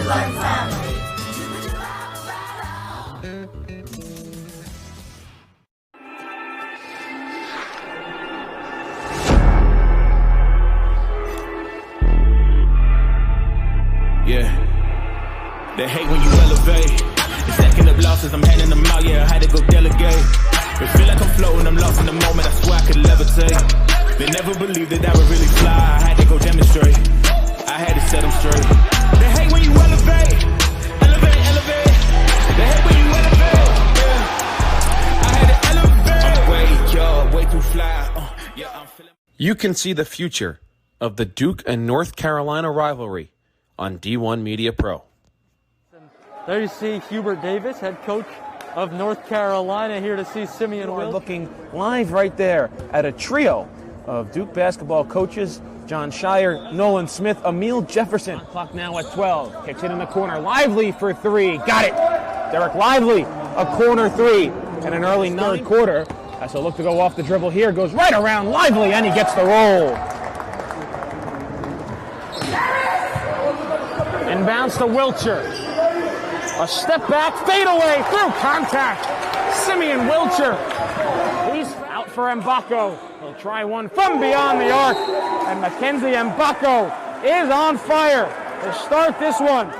like family. Yeah, they hate when you elevate. The second of losses, I'm handing them out, yeah, I had to go delegate. It feel like I'm floating, I'm lost in the moment, I swear I could levitate. They never believed that I would really fly, I had to go demonstrate. I had to set them straight. They hate when you elevate, elevate, elevate. They hate when you elevate, yeah. I had to elevate. I'm way too fly, yeah, I'm feeling. You can see the future of the Duke and North Carolina rivalry on D1 Media Pro. There you see Hubert Davis, head coach of North Carolina, here to see Simeon Wilcher. Looking live right there at a trio of Duke basketball coaches, John Shire, Nolan Smith, Emil Jefferson. Clock now at 12, kicks it in the corner, Lively for three, got it! Derek Lively, a corner three, and an early third quarter. As he'll look to go off the dribble here, goes right around Lively, and he gets the roll. Inbounds to Wilcher. A step back, fade away, through contact. Simeon Wilcher. He's out for Mbako. He'll try one from beyond the arc. And Mackenzie Mbako is on fire to start this one.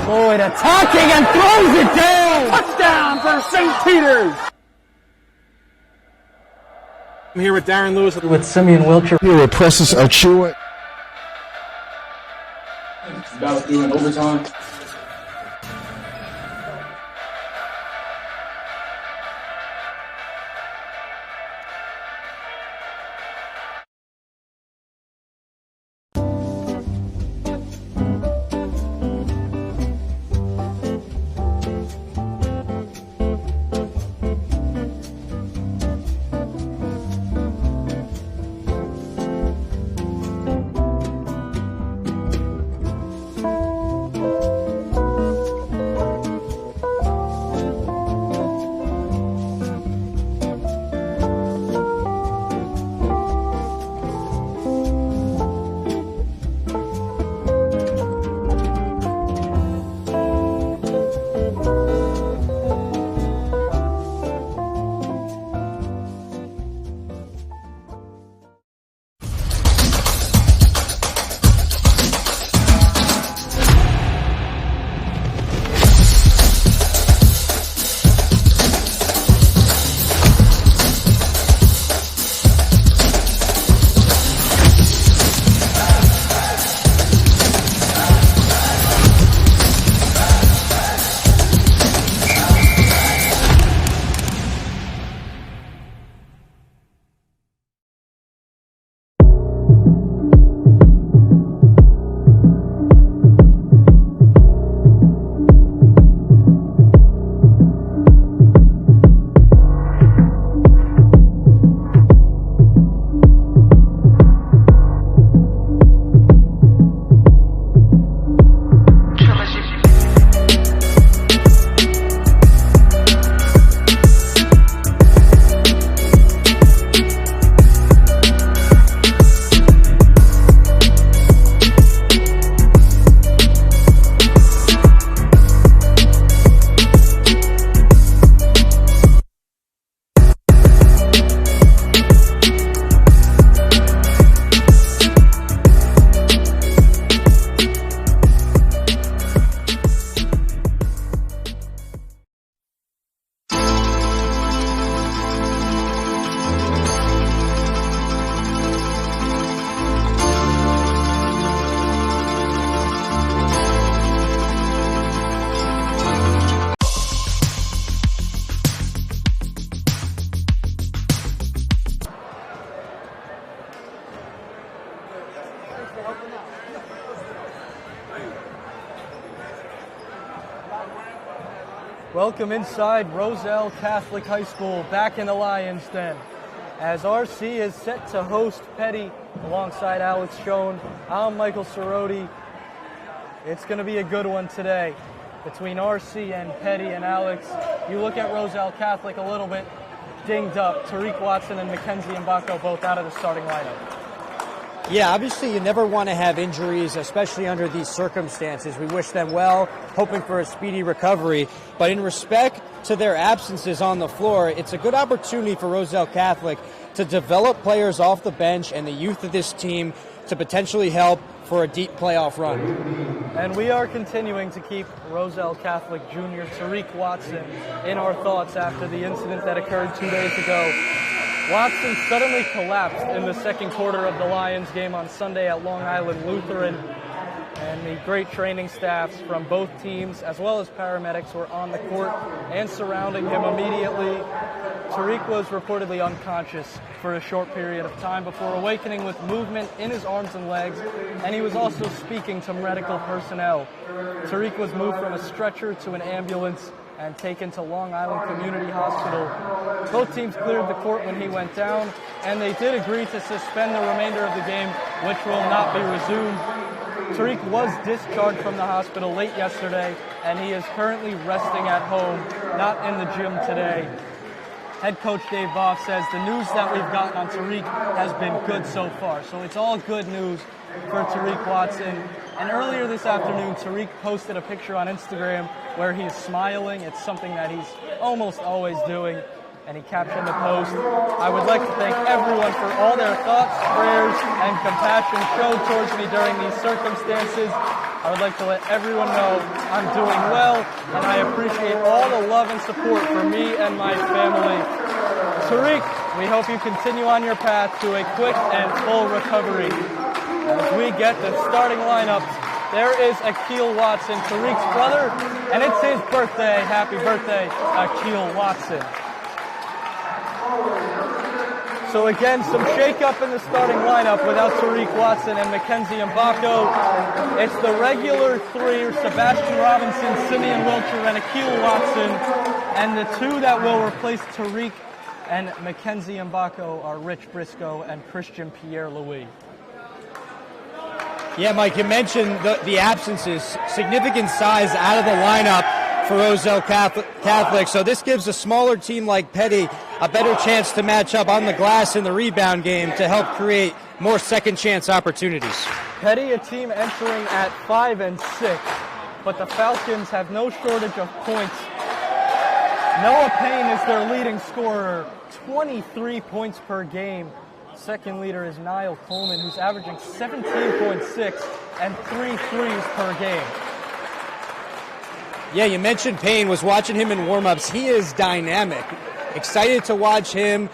Boyd attacking and throws it down. Touchdown for St. Peter's. I'm here with Darren Lewis with Simeon Wilcher. Here with Precious Achua. About doing overtime. Welcome inside Roselle Catholic High School, back in the Lions Den, as RC is set to host Peddie alongside Alex Schoen. I'm Michael Cerroti. It's going to be a good one today between RC and Peddie and Alex. You look at Roselle Catholic a little bit dinged up. Tariq Watson and Mackenzie Mbako both out of the starting lineup. Yeah, obviously you never want to have injuries, especially under these circumstances. We wish them well, hoping for a speedy recovery. But in respect to their absences on the floor, it's a good opportunity for Roselle Catholic to develop players off the bench and the youth of this team to potentially help for a deep playoff run. And we are continuing to keep Roselle Catholic Jr. Tariq Watson in our thoughts after the incident that occurred 2 days ago. Watson suddenly collapsed in the second quarter of the Lions game on Sunday at Long Island Lutheran, and the great training staffs from both teams as well as paramedics were on the court and surrounding him immediately. Tariq was reportedly unconscious for a short period of time before awakening with movement in his arms and legs, and he was also speaking to medical personnel. Tariq was moved from a stretcher to an ambulance and taken to Long Island Community Hospital. Both teams cleared the court when he went down, and they did agree to suspend the remainder of the game, which will not be resumed. Tariq was discharged from the hospital late yesterday, and he is currently resting at home, not in the gym today. Head coach Dave Voff says the news that we've gotten on Tariq has been good so far, so it's all good news for Tariq Watson. And earlier this afternoon, Tariq posted a picture on Instagram where he's smiling. It's something that he's almost always doing. And he captioned the post, "I would like to thank everyone for all their thoughts, prayers, and compassion showed towards me during these circumstances. I would like to let everyone know I'm doing well, and I appreciate all the love and support for me and my family." Tariq, we hope you continue on your path to a quick and full recovery. As we get the starting lineup, there is Akeel Watson, Tariq's brother, and it's his birthday. Happy birthday, Akeel Watson. So again, some shake-up in the starting lineup without Tariq Watson and Mackenzie Mbako. It's the regular three, Sebastian Robinson, Simeon Wilcher, and Akeel Watson. And the two that will replace Tariq and Mackenzie Mbako are Rich Briscoe and Christian Pierre-Louis. Yeah, Mike, you mentioned the absences, significant size out of the lineup for Roselle Catholic. So this gives a smaller team like Peddie a better chance to match up on the glass in the rebound game to help create more second chance opportunities. Peddie, a team entering at 5-6, but the Falcons have no shortage of points. Noah Payne is their leading scorer, 23 points per game. Second leader is Niall Coleman, who's averaging 17.6 and 3 threes per game. Yeah, you mentioned Payne. Was watching him in warm-ups. He is dynamic. Excited to watch him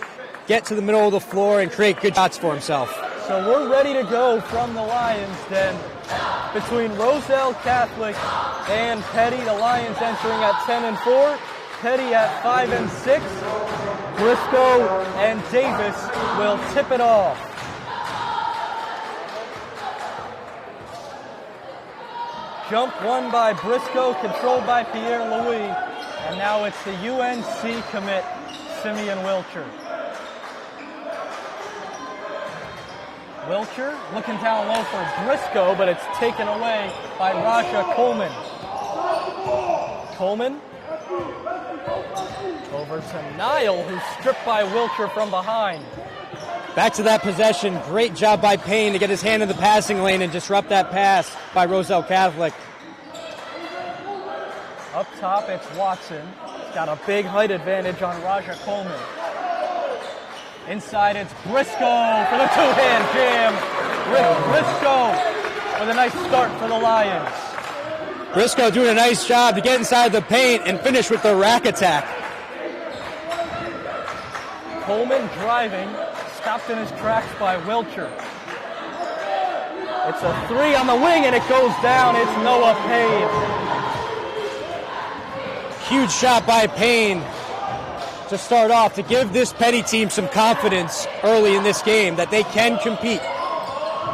get to the middle of the floor and create good shots for himself. So we're ready to go from the Lions Den. Between Roselle Catholic and Peddie, the Lions entering at 10-4, Peddie at 5-6. Briscoe and Davis will tip it off. Jump won by Briscoe, controlled by Pierre-Louis. And now it's the UNC commit, Simeon Wilcher. Wilcher looking down low for Briscoe, but it's taken away by Raja Coleman. Coleman over to Niall, who's stripped by Wilcher from behind. Back to that possession. Great job by Payne to get his hand in the passing lane and disrupt that pass by Roselle Catholic. Up top, it's Watson. He's got a big height advantage on Raja Coleman. Inside, it's Briscoe for the two-hand jam. Briscoe with a nice start for the Lions. Briscoe doing a nice job to get inside the paint and finish with the rack attack. Coleman driving, stopped in his tracks by Wilcher. It's a three on the wing, and it goes down. It's Noah Payne. Huge shot by Payne to start off, to give this Peddie team some confidence early in this game that they can compete.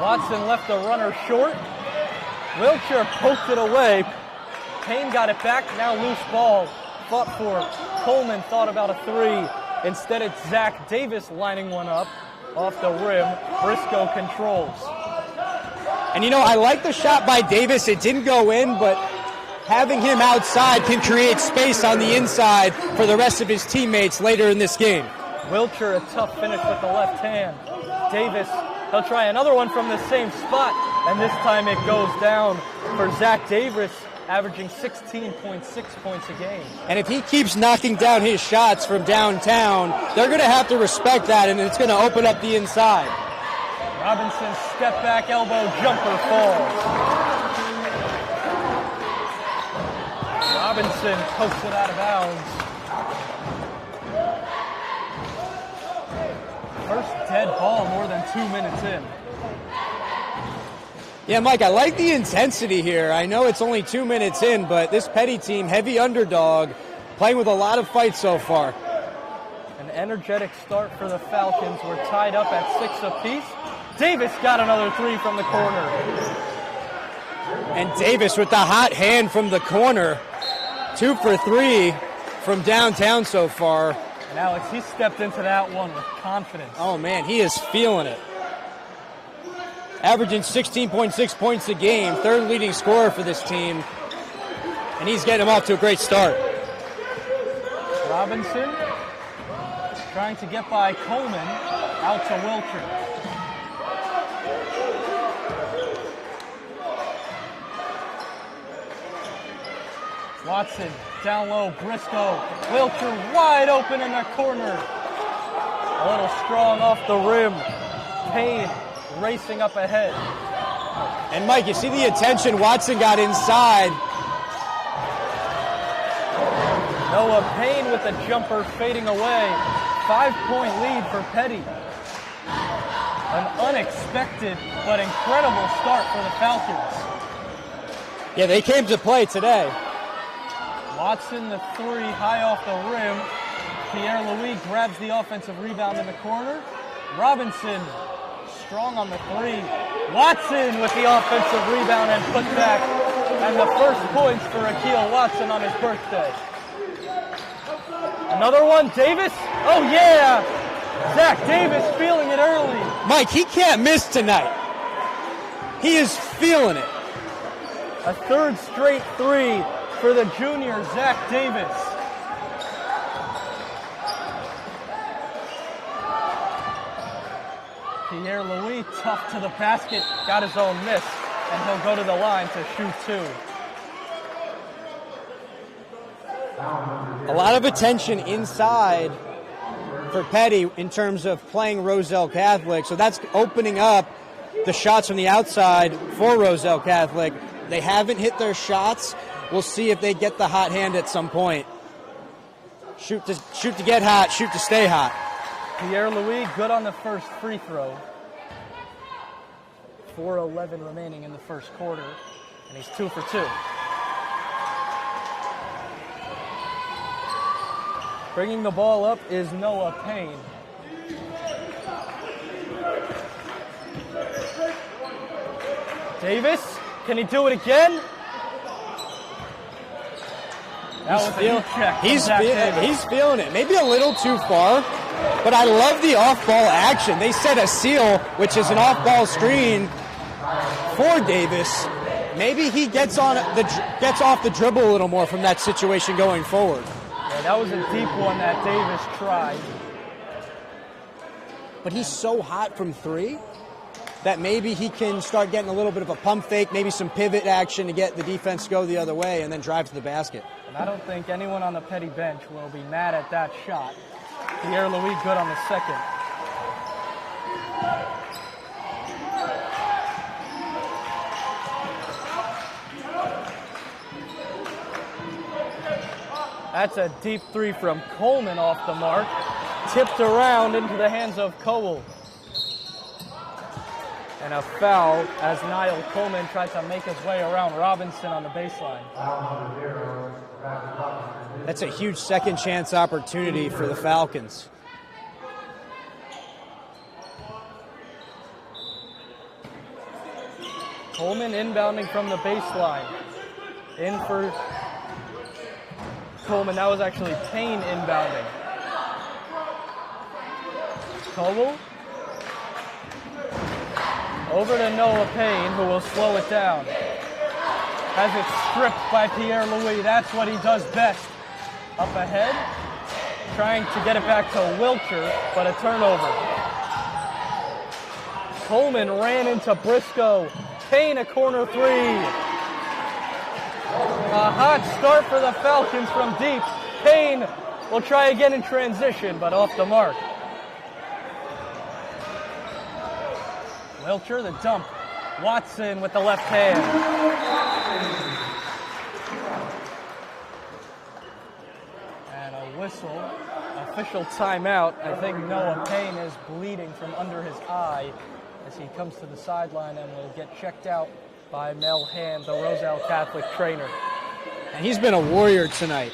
Watson left the runner short. Wilcher poked it away. Payne got it back, now loose ball fought for. Coleman thought about a three. Instead, it's Zach Davis lining one up off the rim. Briscoe controls. And I like the shot by Davis. It didn't go in, but having him outside can create space on the inside for the rest of his teammates later in this game. Wilcher, a tough finish with the left hand. Davis, he'll try another one from the same spot, and this time it goes down for Zach Davis, averaging 16.6 points a game. And if he keeps knocking down his shots from downtown, they're going to have to respect that, and it's going to open up the inside. Robinson's step back elbow jumper falls. Robinson pokes it out of bounds. First dead ball more than 2 minutes in. Yeah, Mike, I like the intensity here. I know it's only 2 minutes in, but this Peddie team, heavy underdog, playing with a lot of fight so far. An energetic start for the Falcons. We're tied up at 6 apiece. Davis got another three from the corner. And Davis with the hot hand from the corner. 2 for 3 from downtown so far. And Alex, he stepped into that one with confidence. Oh, man, he is feeling it. Averaging 16.6 points a game, third leading scorer for this team. And he's getting them off to a great start. Robinson trying to get by Coleman, out to Wilcher. Watson down low, Briscoe. Wilcher wide open in the corner. A little strong off the rim. Payne racing up ahead. And Mike, you see the attention Watson got inside. Noah Payne with a jumper fading away. 5-point lead for Peddie. An unexpected but incredible start for the Falcons. Yeah, they came to play today. Watson, the three, high off the rim. Pierre-Louis grabs the offensive rebound in the corner. Robinson, strong on the three. Watson with the offensive rebound and put back. And the first points for RICHELL Watson on his birthday. Another one, Davis. Oh, yeah. Zach Davis feeling it early. Mike, he can't miss tonight. He is feeling it. A third straight three for the junior, Zach Davis. Pierre-Louis, tough to the basket, got his own miss, and he'll go to the line to shoot two. A lot of attention inside for Peddie in terms of playing Roselle Catholic, so that's opening up the shots from the outside for Roselle Catholic. They haven't hit their shots. We'll see if they get the hot hand at some point. Shoot to get hot, shoot to stay hot. Pierre-Louis good on the first free throw. 4:11 remaining in the first quarter, and he's 2 for 2. Bringing the ball up is Noah Payne. Davis, can he do it again? He's feeling it. Maybe a little too far, but I love the off-ball action. They set a seal, which is an off-ball screen for Davis. Maybe he gets off the dribble a little more from that situation going forward. Yeah, that was a deep one that Davis tried. But he's so hot from three that maybe he can start getting a little bit of a pump fake, maybe some pivot action to get the defense to go the other way and then drive to the basket. And I don't think anyone on the Peddie bench will be mad at that shot. Pierre-Louis good on the second. That's a deep three from Coleman off the mark. Tipped around into the hands of Cole. And a foul as Niall Coleman tried to make his way around Robinson on the baseline. That's a huge second chance opportunity for the Falcons. Coleman inbounding from the baseline. In for Coleman. That was actually Payne inbounding. Cole over to Noah Payne, who will slow it down. Has it stripped by Pierre-Louis. That's what he does best. Up ahead, trying to get it back to Wilcher, but a turnover. Coleman ran into Briscoe. Payne a corner three. A hot start for the Falcons from deep. Payne will try again in transition, but off the mark. Wilcher, the dump. Watson with the left hand. And a whistle. Official timeout. I think Noah Payne is bleeding from under his eye as he comes to the sideline and will get checked out by Mel Hand, the Roselle Catholic trainer. And he's been a warrior tonight.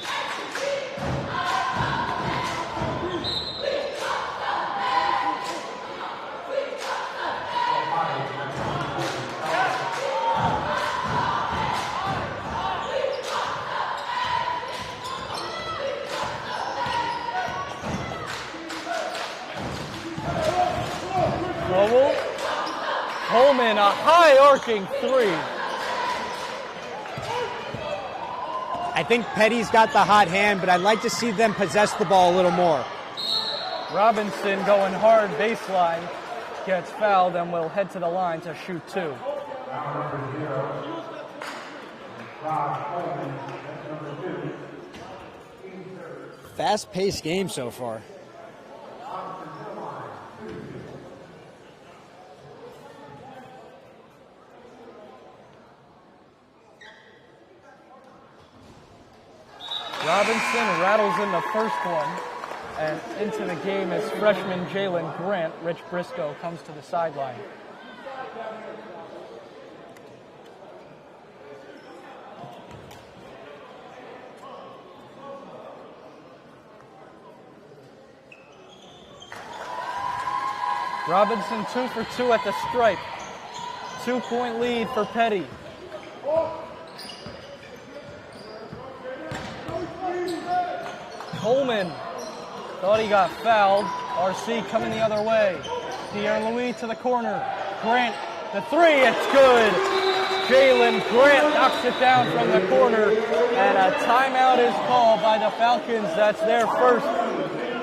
Coleman, a high arcing three. I think Peddie's got the hot hand, but I'd like to see them possess the ball a little more. Robinson going hard baseline, gets fouled and will head to the line to shoot two. Fast-paced game so far. Robinson rattles in the first one, and into the game is freshman Jalen Grant. Rich Briscoe comes to the sideline. Robinson 2 for 2 at the stripe. 2-point lead for Peddie. Coleman thought he got fouled. RC coming the other way. Pierre-Louis to the corner. Grant, the three, it's good. Jalen Grant knocks it down from the corner, and a timeout is called by the Falcons. That's their first.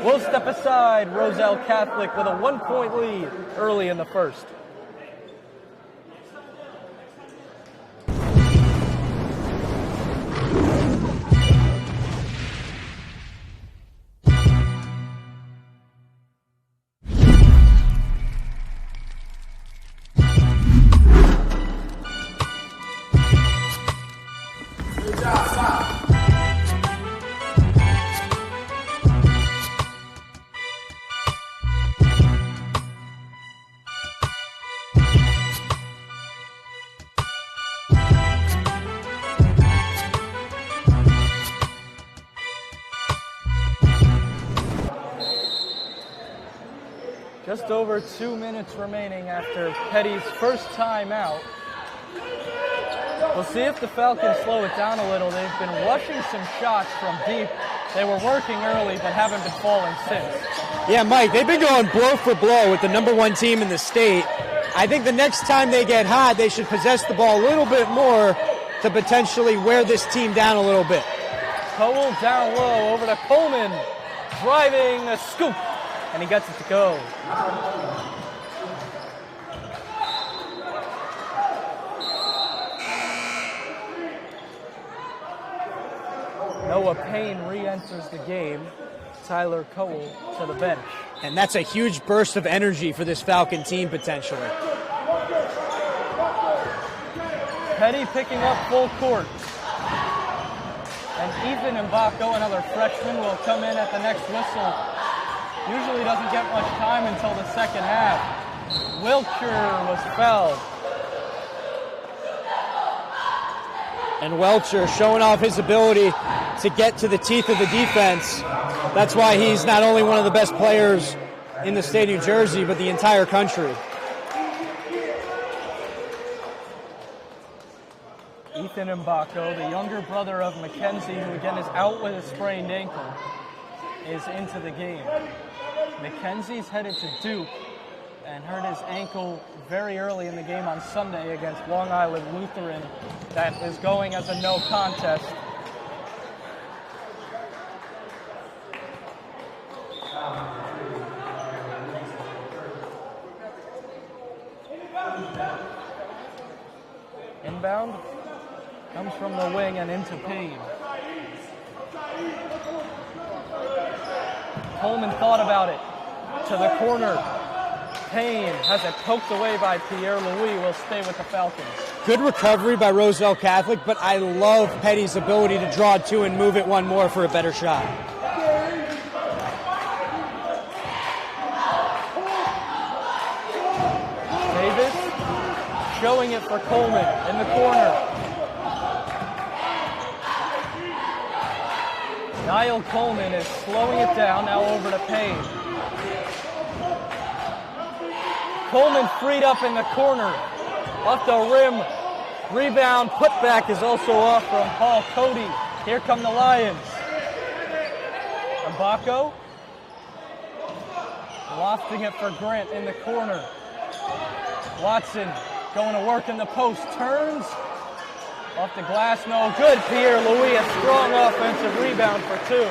We'll step aside. Roselle Catholic with a 1-point lead early in the first. Just over 2 minutes remaining after Peddie's first time out. We'll see if the Falcons slow it down a little. They've been rushing some shots from deep. They were working early but haven't been falling since. Yeah, Mike, they've been going blow for blow with the #1 team in the state. I think the next time they get hot, they should possess the ball a little bit more to potentially wear this team down a little bit. Cole down low over to Coleman. Driving a scoop. And he gets it to go. Noah Payne re-enters the game. Tyler Cole to the bench. And that's a huge burst of energy for this Falcon team potentially. Peddie picking up full court. And Ethan Mbako, another freshman, will come in at the next whistle. Usually doesn't get much time until the second half. Wilcher was fouled. And Welcher showing off his ability to get to the teeth of the defense. That's why he's not only one of the best players in the state of New Jersey, but the entire country. Ethan Mbako, the younger brother of Mackenzie, who again is out with a sprained ankle, is into the game. Mackenzie's headed to Duke and hurt his ankle very early in the game on Sunday against Long Island Lutheran. That is going as a no contest. Inbound comes from the wing and into Payne. Coleman thought about it. To the corner. Payne has it poked away by Pierre Louis. Will stay with the Falcons. Good recovery by Roselle Catholic, but I love Peddie's ability to draw two and move it one more for a better shot. Davis showing it for Coleman in the corner. Niall Coleman is slowing it down, now over to Payne. Coleman freed up in the corner, off the rim. Rebound, putback is also off from Paul Cody. Here come the Lions. Mbako lofting it for Grant in the corner. Watson going to work in the post, turns. Off the glass, no good. Pierre Louis, a strong offensive rebound for two.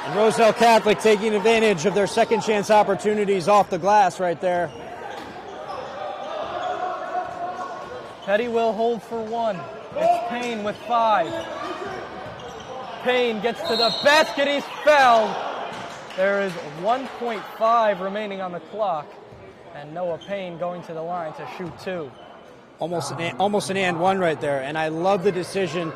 And Roselle Catholic taking advantage of their second chance opportunities off the glass right there. Peddie will hold for one. It's Payne with 5. Payne gets to the basket, he's fouled. There is 1.5 remaining on the clock. And Noah Payne going to the line to shoot 2. Almost an and one right there. And I love the decision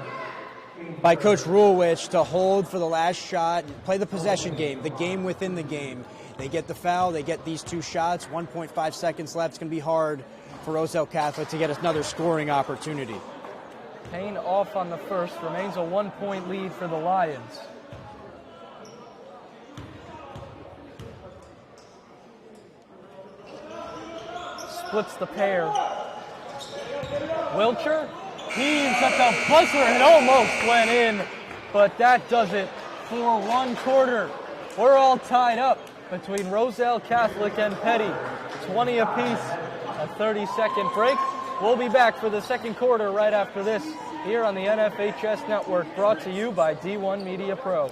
by Coach Rulewich to hold for the last shot, play the possession game, the game within the game. They get the foul, they get these 2 shots, 1.5 seconds left. It's going to be hard for Roselle Catholic to get another scoring opportunity. Payne off on the first, remains a 1-point lead for the Lions. Splits the pair. Wilcher heaves at the buzzer and it almost went in, but that does it for one quarter. We're all tied up between Roselle Catholic and Peddie. 20 apiece, a 30-second break. We'll be back for the second quarter right after this here on the NFHS Network, brought to you by D1 Media Pro.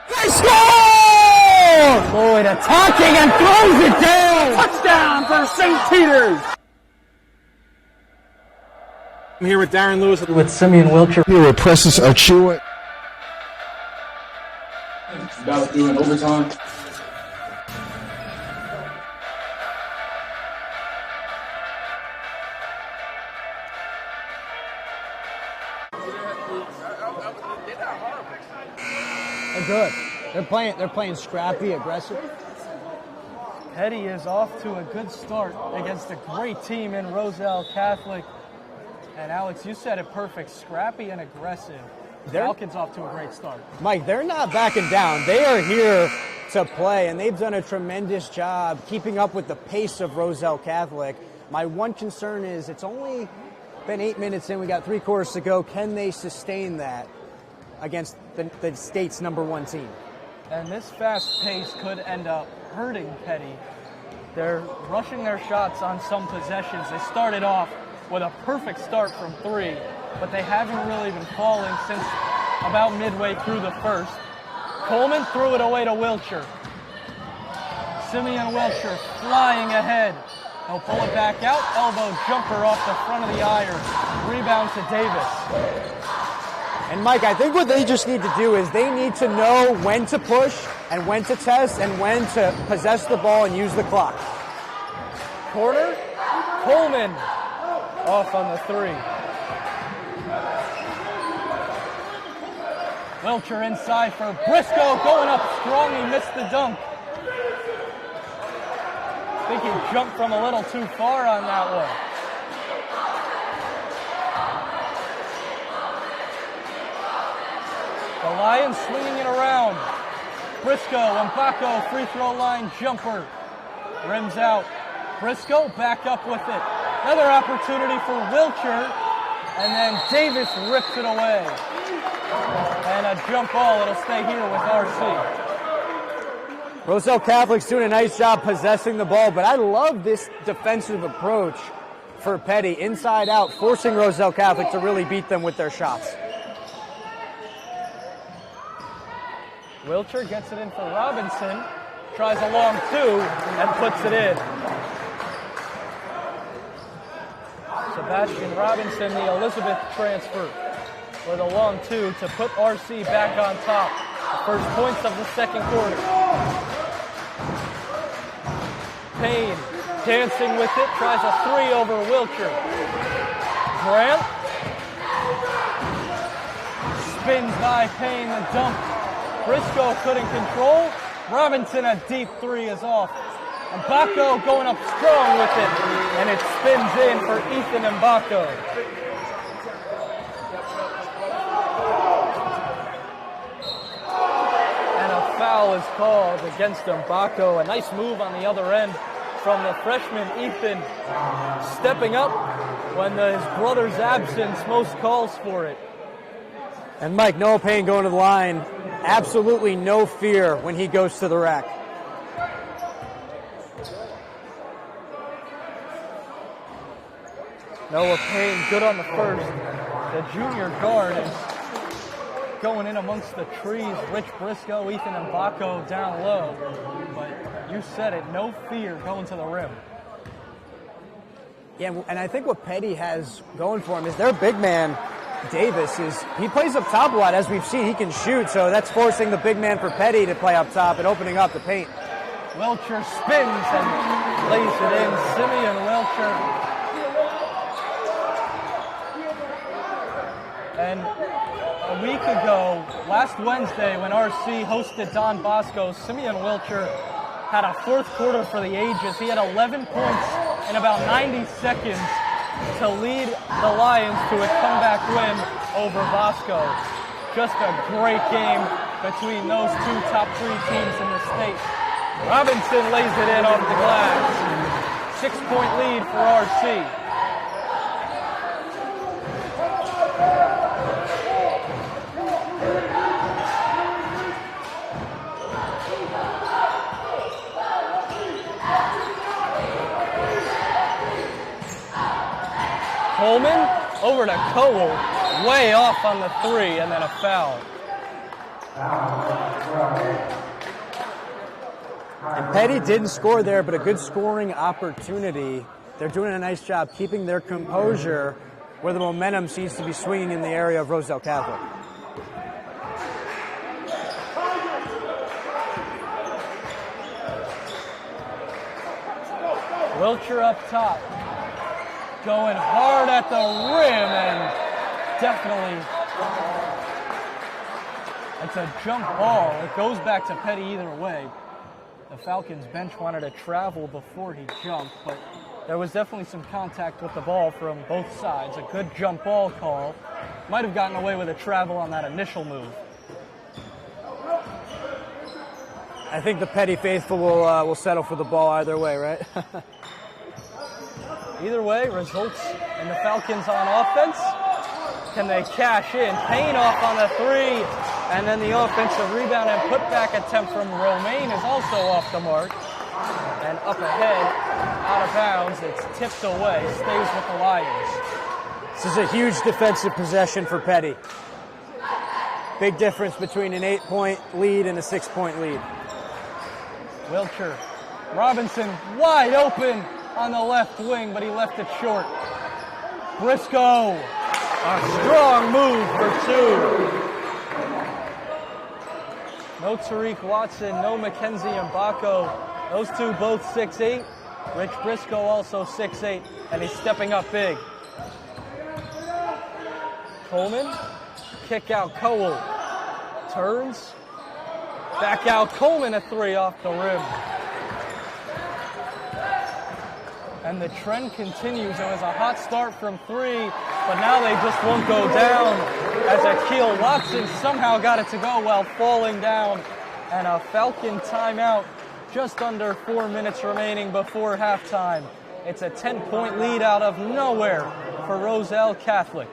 They score! Lloyd attacking and throws it down! Touchdown for St. Peter's! I'm here with Darren Lewis With Simeon Wilcher. Here with Presses Achua. About doing overtime. They're good. They're playing scrappy, aggressive. Peddie is off to a good start against a great team in Roselle Catholic. And Alex, you said it perfect, scrappy and aggressive. Falcons off to a great start. Mike, they're not backing down. They are here to play, and they've done a tremendous job keeping up with the pace of Roselle Catholic. My one concern is it's only been 8 minutes in. We got 3 quarters to go. Can they sustain that against the state's #1 team? And this fast pace could end up hurting Peddie. They're rushing their shots on some possessions. They started off with a perfect start from 3, but they haven't really been falling since about midway through the first. Coleman threw it away to Wilcher. Simeon Wilcher flying ahead. He'll pull it back out. Elbow jumper off the front of the iron. Rebound to Davis. And Mike, I think what they just need to do is they need to know when to push and when to test and when to possess the ball and use the clock. Corner. Coleman off on the 3. Wilcher inside for Briscoe, going up strong, he missed the dunk. I think he jumped from a little too far on that one. The Lions swinging it around. Briscoe, Mbako, free throw line jumper. Rims out. Briscoe back up with it. Another opportunity for Wilcher, and then Davis rips it away. And a jump ball, it'll stay here with RC. Roselle Catholic's doing a nice job possessing the ball, but I love this defensive approach for Peddie, inside out, forcing Roselle Catholic to really beat them with their shots. Wilcher gets it in for Robinson, tries a long two, and puts it in. Sebastian Robinson, the Elizabeth transfer, with a long two to put RC back on top. The first points of the second quarter. Payne dancing with it, tries a three over Wilcher. Grant spins by Payne, the dump. Briscoe couldn't control. Robinson, a deep three is off. Mbako going up strong with it, and it spins in for Ethan Mbako. And a foul is called against Mbako. A nice move on the other end from the freshman Ethan, stepping up when his brother's absence most calls for it. And Mike, Noah Payne going to the line. Absolutely no fear when he goes to the rack. Noah Payne good on the first. The junior guard is going in amongst the trees. Rich Briscoe, Ethan Mbako down low. But you said it, no fear going to the rim. Yeah, and I think what Peddie has going for him is their big man, Davis, he plays up top a lot. As we've seen, he can shoot, so that's forcing the big man for Peddie to play up top and opening up the paint. Wilcher spins and lays it in. Simeon Wilcher. And a week ago, last Wednesday, when RC hosted Don Bosco, Simeon Wilcher had a fourth quarter for the ages. He had 11 points in about 90 seconds to lead the Lions to a comeback win over Bosco. Just a great game between those two top three teams in the state. Robinson lays it in off the glass. 6-point lead for RC. Coleman over to Cowell, way off on the three, and then a foul. And Peddie didn't score there, but a good scoring opportunity. They're doing a nice job keeping their composure where the momentum seems to be swinging in the area of Roselle Catholic. Wilcher up top. Going hard at the rim, and definitely it's a jump ball. It goes back to Peddie either way. The Falcons bench wanted to travel before he jumped, but there was definitely some contact with the ball from both sides. A good jump ball call. Might have gotten away with a travel on that initial move. I think the Peddie faithful will settle for the ball either way, right? Either way, results in the Falcons on offense. Can they cash in? Payne off on the three, and then the offensive rebound and putback attempt from Romaine is also off the mark. And up ahead, out of bounds, it's tipped away, stays with the Lions. This is a huge defensive possession for Peddie. Big difference between an 8-point lead and a 6-point lead. Wilcher, Robinson wide open on the left wing, but he left it short. Briscoe, a strong move for two. No Tariq Watson, no Mackenzie Mbako. Those two both 6'8". Rich Briscoe also 6'8", and he's stepping up big. Coleman, kick out Cowell. Turns, back out Coleman, a three off the rim. And the trend continues. It was a hot start from three, but now they just won't go down as Akeel Watson somehow got it to go while falling down. And a Falcon timeout just under 4 minutes remaining before halftime. It's a 10-point lead out of nowhere for Roselle Catholic.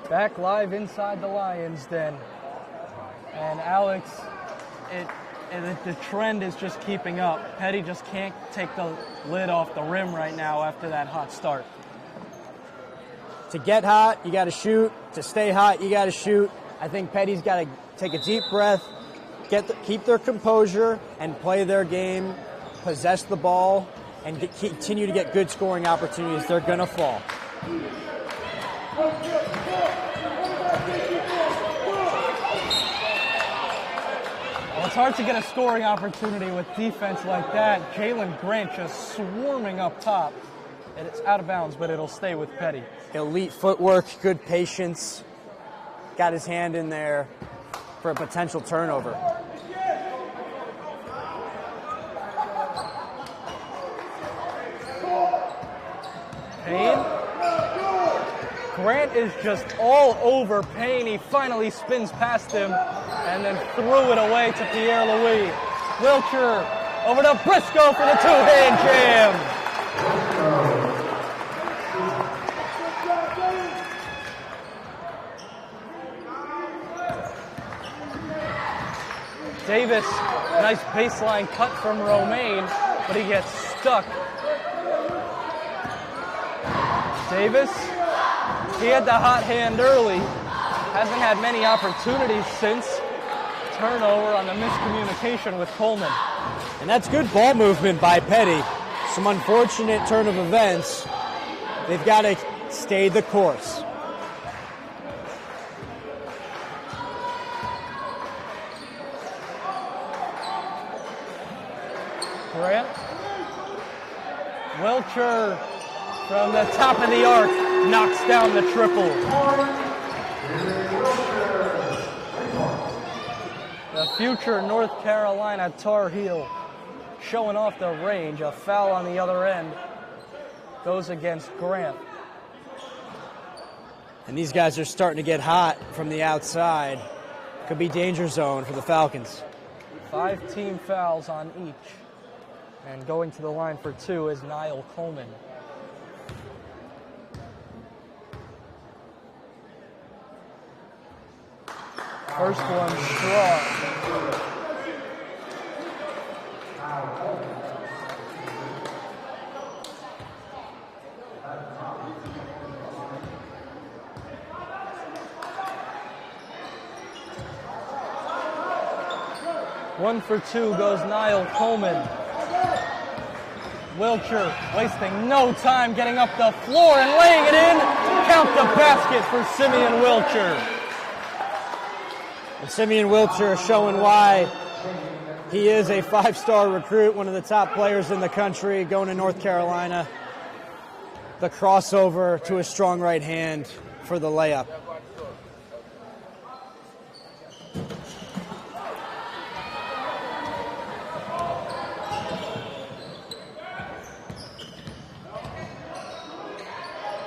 Back live inside the Lions Den. And Alex, the trend is just keeping up. Peddie just can't take the lid off the rim right now after that hot start. To get hot, you got to shoot. To stay hot, you got to shoot. I think Peddie's got to take a deep breath, keep their composure, and play their game, possess the ball, and continue to get good scoring opportunities. They're going to fall. Well, it's hard to get a scoring opportunity with defense like that. Jalen Grant just swarming up top. And it's out of bounds, but it'll stay with Peddie. Elite footwork, good patience. Got his hand in there for a potential turnover. Payne. Grant is just all over Payne. He finally spins past him and then threw it away to Pierre-Louis. Wilcher over to Briscoe for the two-hand jam. Davis, nice baseline cut from Romaine, but he gets stuck. Davis, he had the hot hand early. Hasn't had many opportunities since. Turnover on the miscommunication with Coleman. And that's good ball movement by Peddie. Some unfortunate turn of events. They've got to stay the course. Grant. Wilcher from the top of the arc knocks down the triple. The future North Carolina Tar Heel showing off the range. A foul on the other end goes against Grant. And these guys are starting to get hot from the outside. Could be danger zone for the Falcons. 5 team fouls on each. And going to the line for 2 is Niall Coleman. First one strong. One for 2 goes Niall Coleman. Wilcher wasting no time getting up the floor and laying it in. Count the basket for Simeon Wilcher. And Simeon Wilcher showing why he is a 5-star recruit, one of the top players in the country, going to North Carolina. The crossover to a strong right hand for the layup.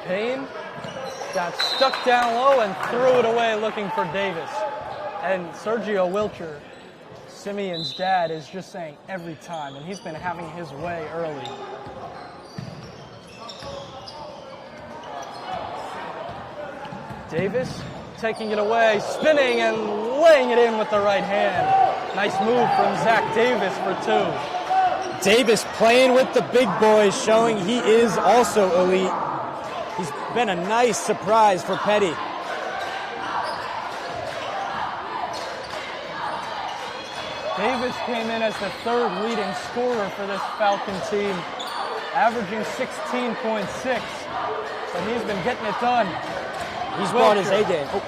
Payne got stuck down low and threw it away looking for Davis. And Sergio Wilcher, Simeon's dad, is just saying every time, and he's been having his way early. Davis taking it away, spinning and laying it in with the right hand. Nice move from Zach Davis for 2. Davis playing with the big boys, showing he is also elite. He's been a nice surprise for Peddie. Davis came in as the 3rd leading scorer for this Falcon team, averaging 16.6, but he's been getting it done. He's brought his A game. Oh.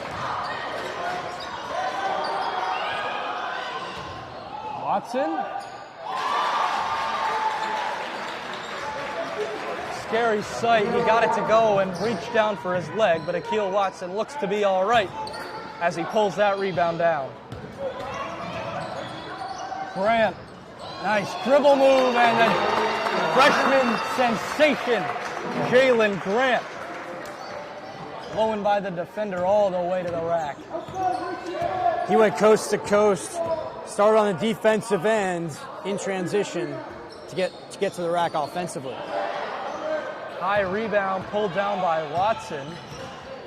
Watson. Scary sight. He got it to go and reached down for his leg, but Akil Watson looks to be all right as he pulls that rebound down. Grant, nice dribble move, and the freshman sensation, Jalen Grant, blowing by the defender all the way to the rack. He went coast to coast, started on the defensive end in transition to get to the rack offensively. High rebound pulled down by Watson.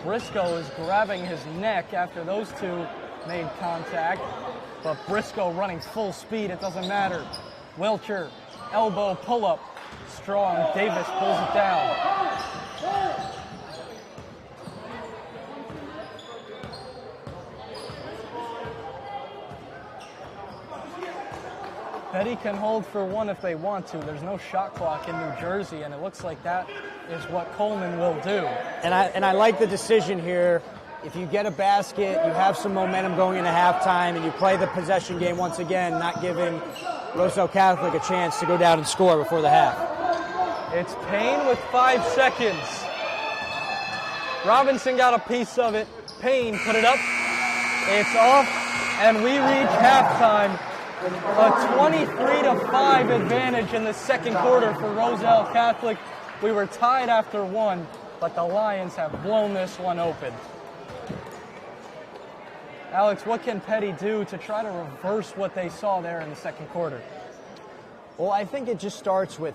Briscoe is grabbing his neck after those two made contact. But Briscoe running full speed, it doesn't matter. Wilcher, elbow pull-up, strong. Davis pulls it down. Peddie can hold for 1 if they want to. There's no shot clock in New Jersey, and it looks like that is what Coleman will do. And I like the decision here. If you get a basket, you have some momentum going into halftime, and you play the possession game once again, not giving Roselle Catholic a chance to go down and score before the half. It's Payne with 5 seconds. Robinson got a piece of it. Payne put it up. It's off, and we reach halftime. A 23-5 advantage in the second quarter for Roselle Catholic. We were tied after 1, but the Lions have blown this one open. Alex, what can Peddie do to try to reverse what they saw there in the second quarter? Well, I think it just starts with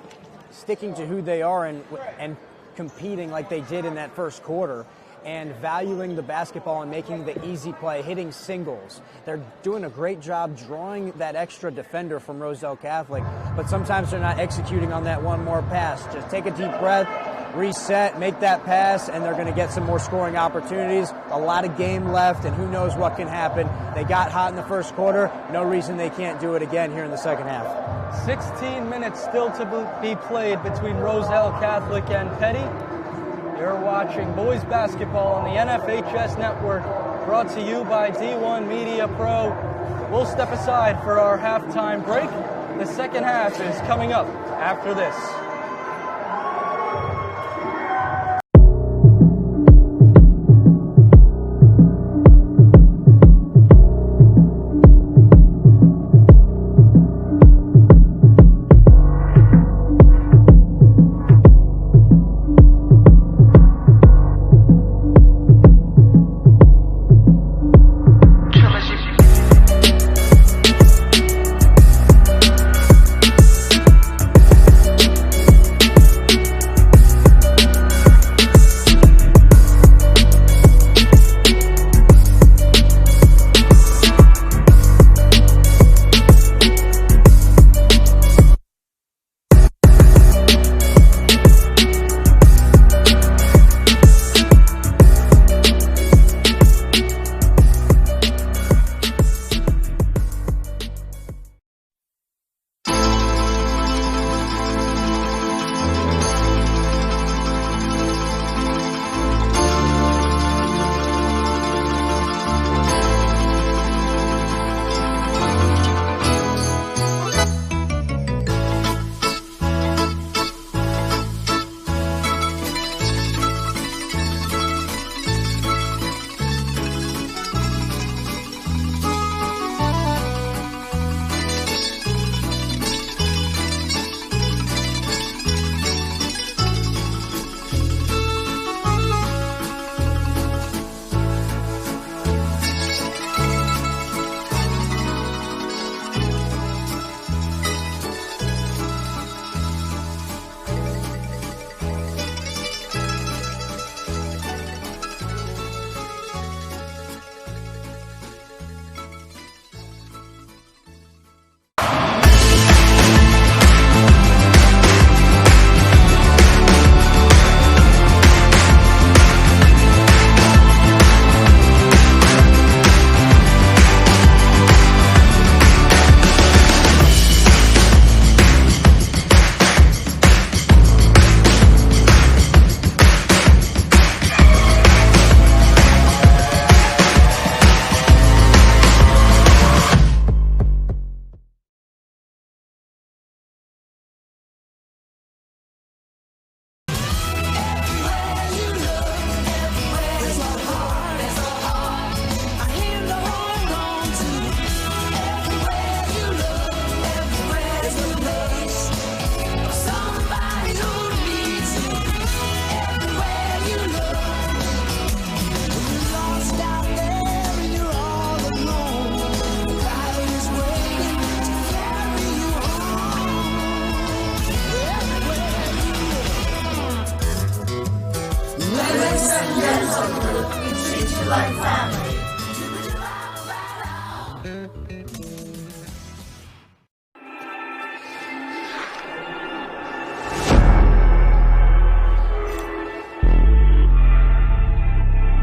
sticking to who they are and competing like they did in that first quarter, and valuing the basketball and making the easy play, hitting singles. They're doing a great job drawing that extra defender from Roselle Catholic, but sometimes they're not executing on that one more pass. Just take a deep breath, reset, make that pass, and they're going to get some more scoring opportunities. A lot of game left, and who knows what can happen. They got hot in the first quarter. No reason they can't do it again here in the second half. 16 minutes still to be played between Roselle Catholic and Peddie. You're watching boys basketball on the NFHS Network, brought to you by D1 Media Pro. We'll step aside for our halftime break. The second half is coming up after this. descendants of the RICHELL family.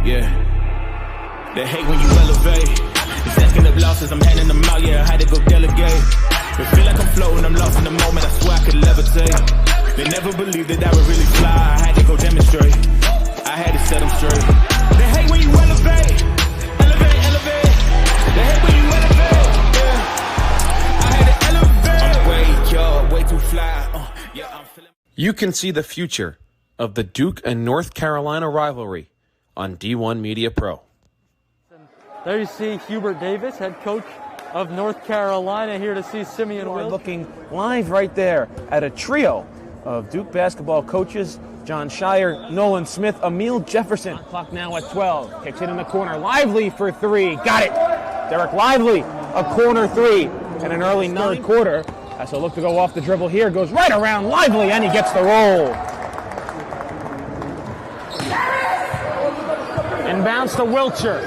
Yeah, they hate when you elevate. The second of losses, I'm handing them out. Yeah, I had to go delegate. It feel like I'm floating, I'm lost in the moment. I swear I could levitate. They never believed that I would really fly. I had to go demonstrate. I had to set them straight. They hate when you elevate, elevate, elevate. They hate when you elevate. Yeah, I had to elevate. I'm way too fly. Yeah, I'm feeling. You can see the future of the Duke and North Carolina rivalry on D1 Media Pro. There you see Hubert Davis, head coach of North Carolina, here to see Simeon Will. Looking live right there at a trio of Duke basketball coaches: John Shire, Nolan Smith, Emil Jefferson. Clock now at 12. Kicks it in the corner. Lively for three. Got it. Derek Lively, a corner three. And an early third quarter. Has a look to go off the dribble here. Goes right around Lively, and he gets the roll. Inbounds to Wilcher.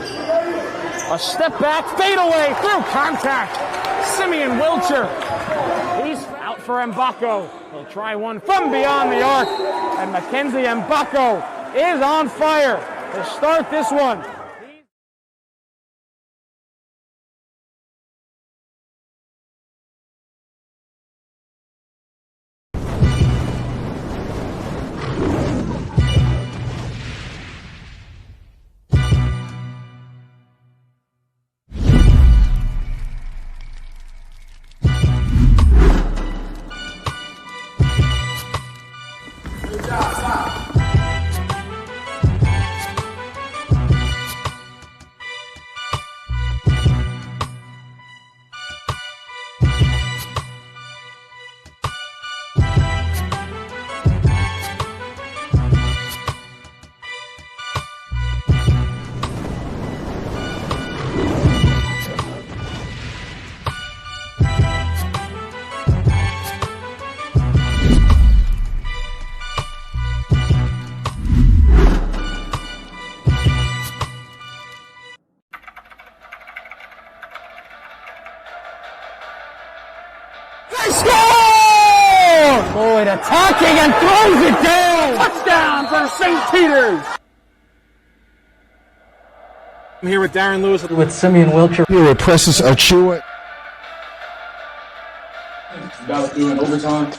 A step back, fade away, through contact. Simeon Wilcher. He's out for Mbako. He'll try one from beyond the arc. And Mackenzie Mbako is on fire to start this one. Boyd attacking and throws it down. Touchdown for St. Peter's. I'm here with Darren Lewis with Simeon Wilcher. Here with Precious Achua. About doing overtime.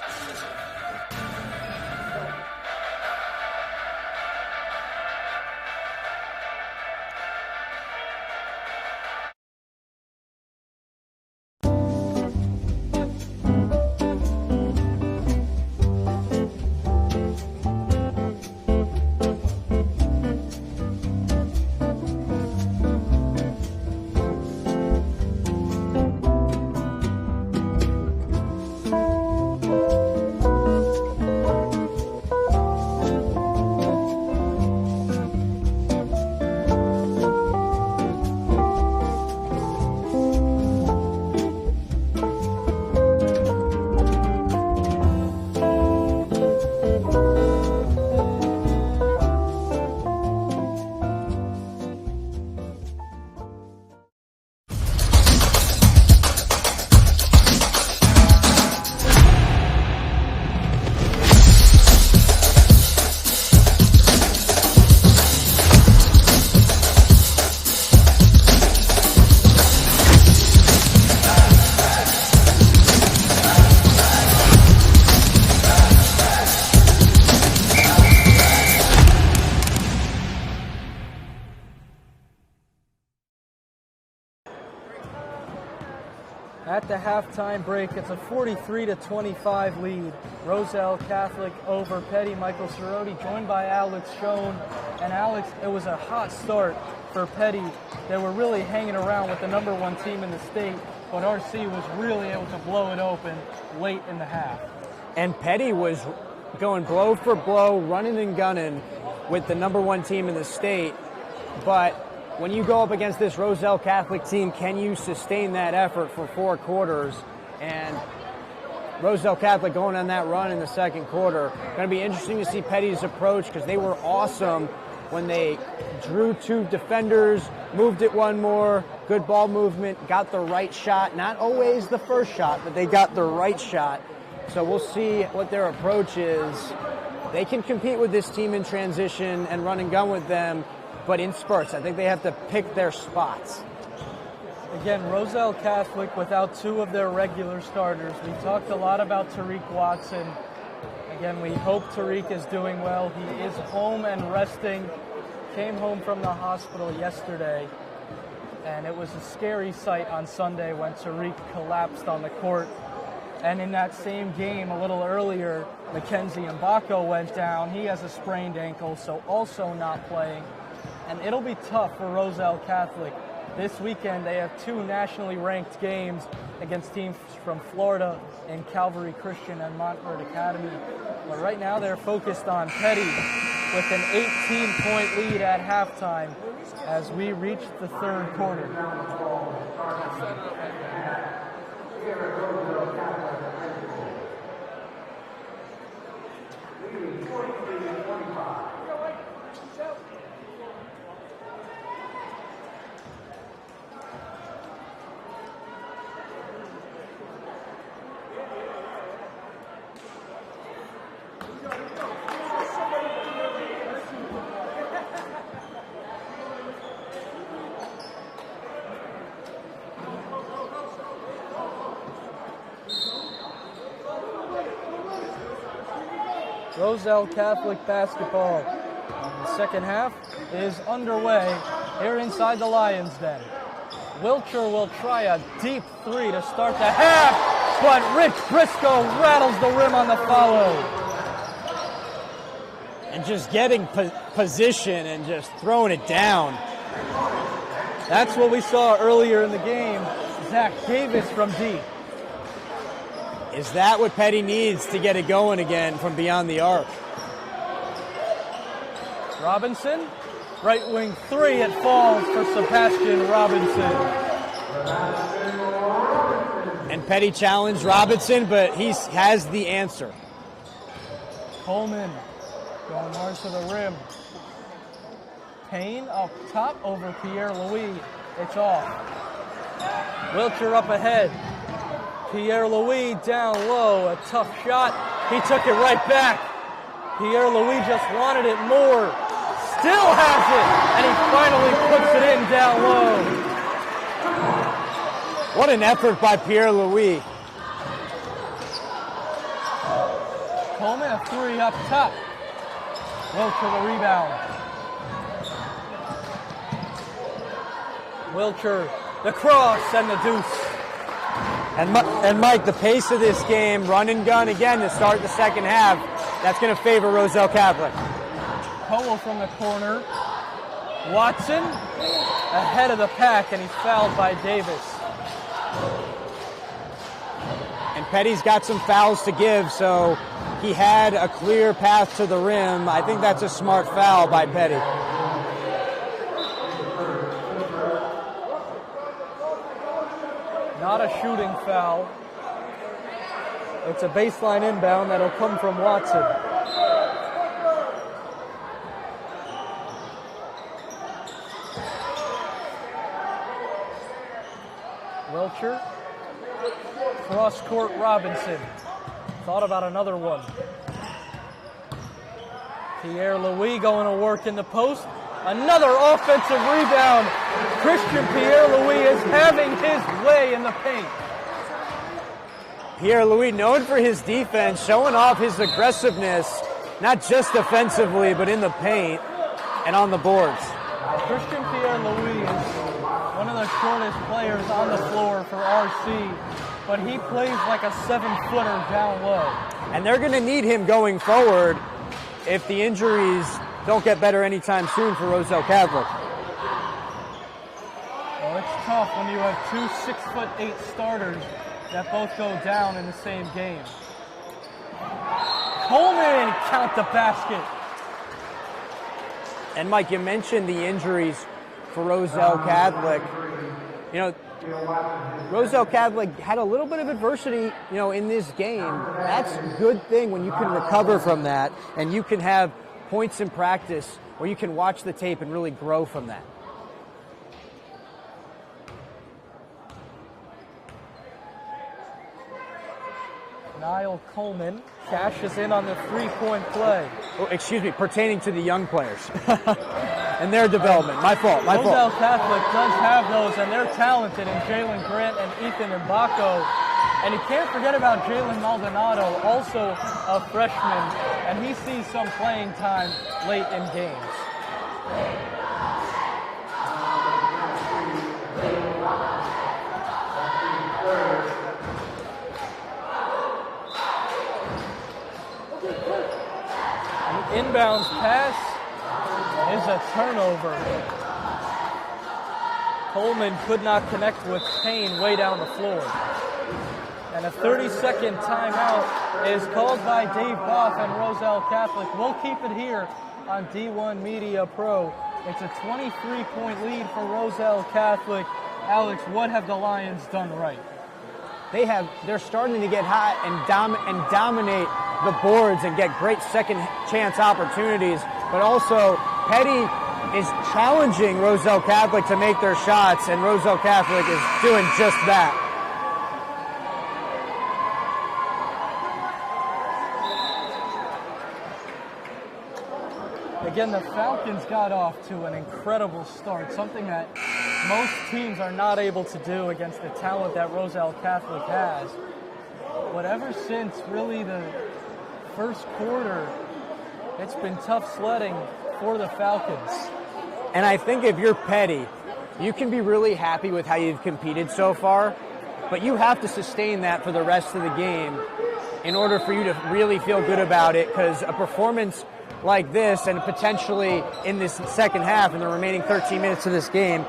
At the halftime break, it's a 43-25 lead. Roselle Catholic over Peddie. Michael Cerroti joined by Alex Schoen. And Alex, it was a hot start for Peddie. They were really hanging around with the #1 team in the state, but RC was really able to blow it open late in the half. And Peddie was going blow for blow, running and gunning with the #1 team in the state. But when you go up against this Roselle Catholic team, can you sustain that effort for 4 quarters? And Roselle Catholic going on that run in the second quarter. Going to be interesting to see Peddie's approach, because they were awesome when they drew 2 defenders, moved it one more, good ball movement, got the right shot. Not always the first shot, but they got the right shot. So we'll see what their approach is. They can compete with this team in transition and run and gun with them, but in spurts. I think they have to pick their spots. Again, Roselle Catholic without 2 of their regular starters. We talked a lot about Tariq Watson. Again, we hope Tariq is doing well. He is home and resting. Came home from the hospital yesterday, and it was a scary sight on Sunday when Tariq collapsed on the court. And in that same game a little earlier, Mackenzie Mbako went down. He has a sprained ankle, so also not playing. And it'll be tough for Roselle Catholic. This weekend, they have 2 nationally ranked games against teams from Florida and Calvary Christian and Montford Academy. But right now, they're focused on Peddie with an 18-point lead at halftime as we reach the 3rd quarter. Roselle Catholic basketball. The second half is underway here inside the Lions' Den. Wilcher will try a deep 3 to start the half, but Rich Briscoe rattles the rim on the follow. And just getting position and just throwing it down. That's what we saw earlier in the game. Zach Davis from deep. Is that what Peddie needs to get it going again from beyond the arc? Robinson, right wing 3, it falls for Sebastian Robinson. And Peddie challenged Robinson, but he has the answer. Coleman going hard to the rim. Payne up top over Pierre Louis. It's off. Wilcher up ahead. Pierre Louis down low. A tough shot. He took it right back. Pierre Louis just wanted it more. Still has it. And he finally puts it in down low. What an effort by Pierre Louis. Coleman a 3 up top. Wilcher the rebound. Wilcher the cross and the deuce. And Mike, the pace of this game, run and gun again to start the second half, that's going to favor Roselle Catholic. Cole from the corner. Watson ahead of the pack, and he's fouled by Davis. And Peddie's got some fouls to give, so he had a clear path to the rim. I think that's a smart foul by Peddie. Not a shooting foul. It's a baseline inbound that'll come from Watson. Wilcher. Cross-court Robinson. Thought about another one. Pierre Louis going to work in the post. Another offensive rebound. Christian Pierre Louis is having his way in the paint. Pierre Louis, known for his defense, showing off his aggressiveness, not just defensively, but in the paint and on the boards. Christian Pierre Louis is one of the shortest players on the floor for RC, but he plays like a 7-footer down low. And they're going to need him going forward if the injuries don't get better anytime soon for Roselle Catholic. Well, it's tough when you have 2 6'8" starters that both go down in the same game. Coleman count the basket. And Mike, you mentioned the injuries for Roselle Catholic. You know, Roselle Catholic had a little bit of adversity, in this game. That's a good thing when you can recover from that and you can have points in practice where you can watch the tape and really grow from that. Niall Coleman cashes in on the three-point play. Oh, excuse me, pertaining to the young players and their development. My fault. Roselle Catholic does have those, and they're talented in Jalen Grant and Ethan Mbako. And you can't forget about Jalen Maldonado, also a freshman, and he sees some playing time late in games. Inbounds pass is a turnover. Coleman could not connect with Payne way down the floor. And a 30-second timeout is called by Dave Boff and Roselle Catholic. We'll keep it here on D1 Media Pro. It's a 23-point lead for Roselle Catholic. Alex, what have the Lions done right? They're starting to get hot and dominate the boards and get great second chance opportunities, but also Peddie is challenging Roselle Catholic to make their shots, and Roselle Catholic is doing just that. Again, the Falcons got off to an incredible start, something that most teams are not able to do against the talent that Roselle Catholic has. But ever since really the first quarter, it's been tough sledding for the Falcons. And I think if you're Peddie, you can be really happy with how you've competed so far, but you have to sustain that for the rest of the game in order for you to really feel good about it, because a performance like this, and potentially in this second half, in the remaining 13 minutes of this game,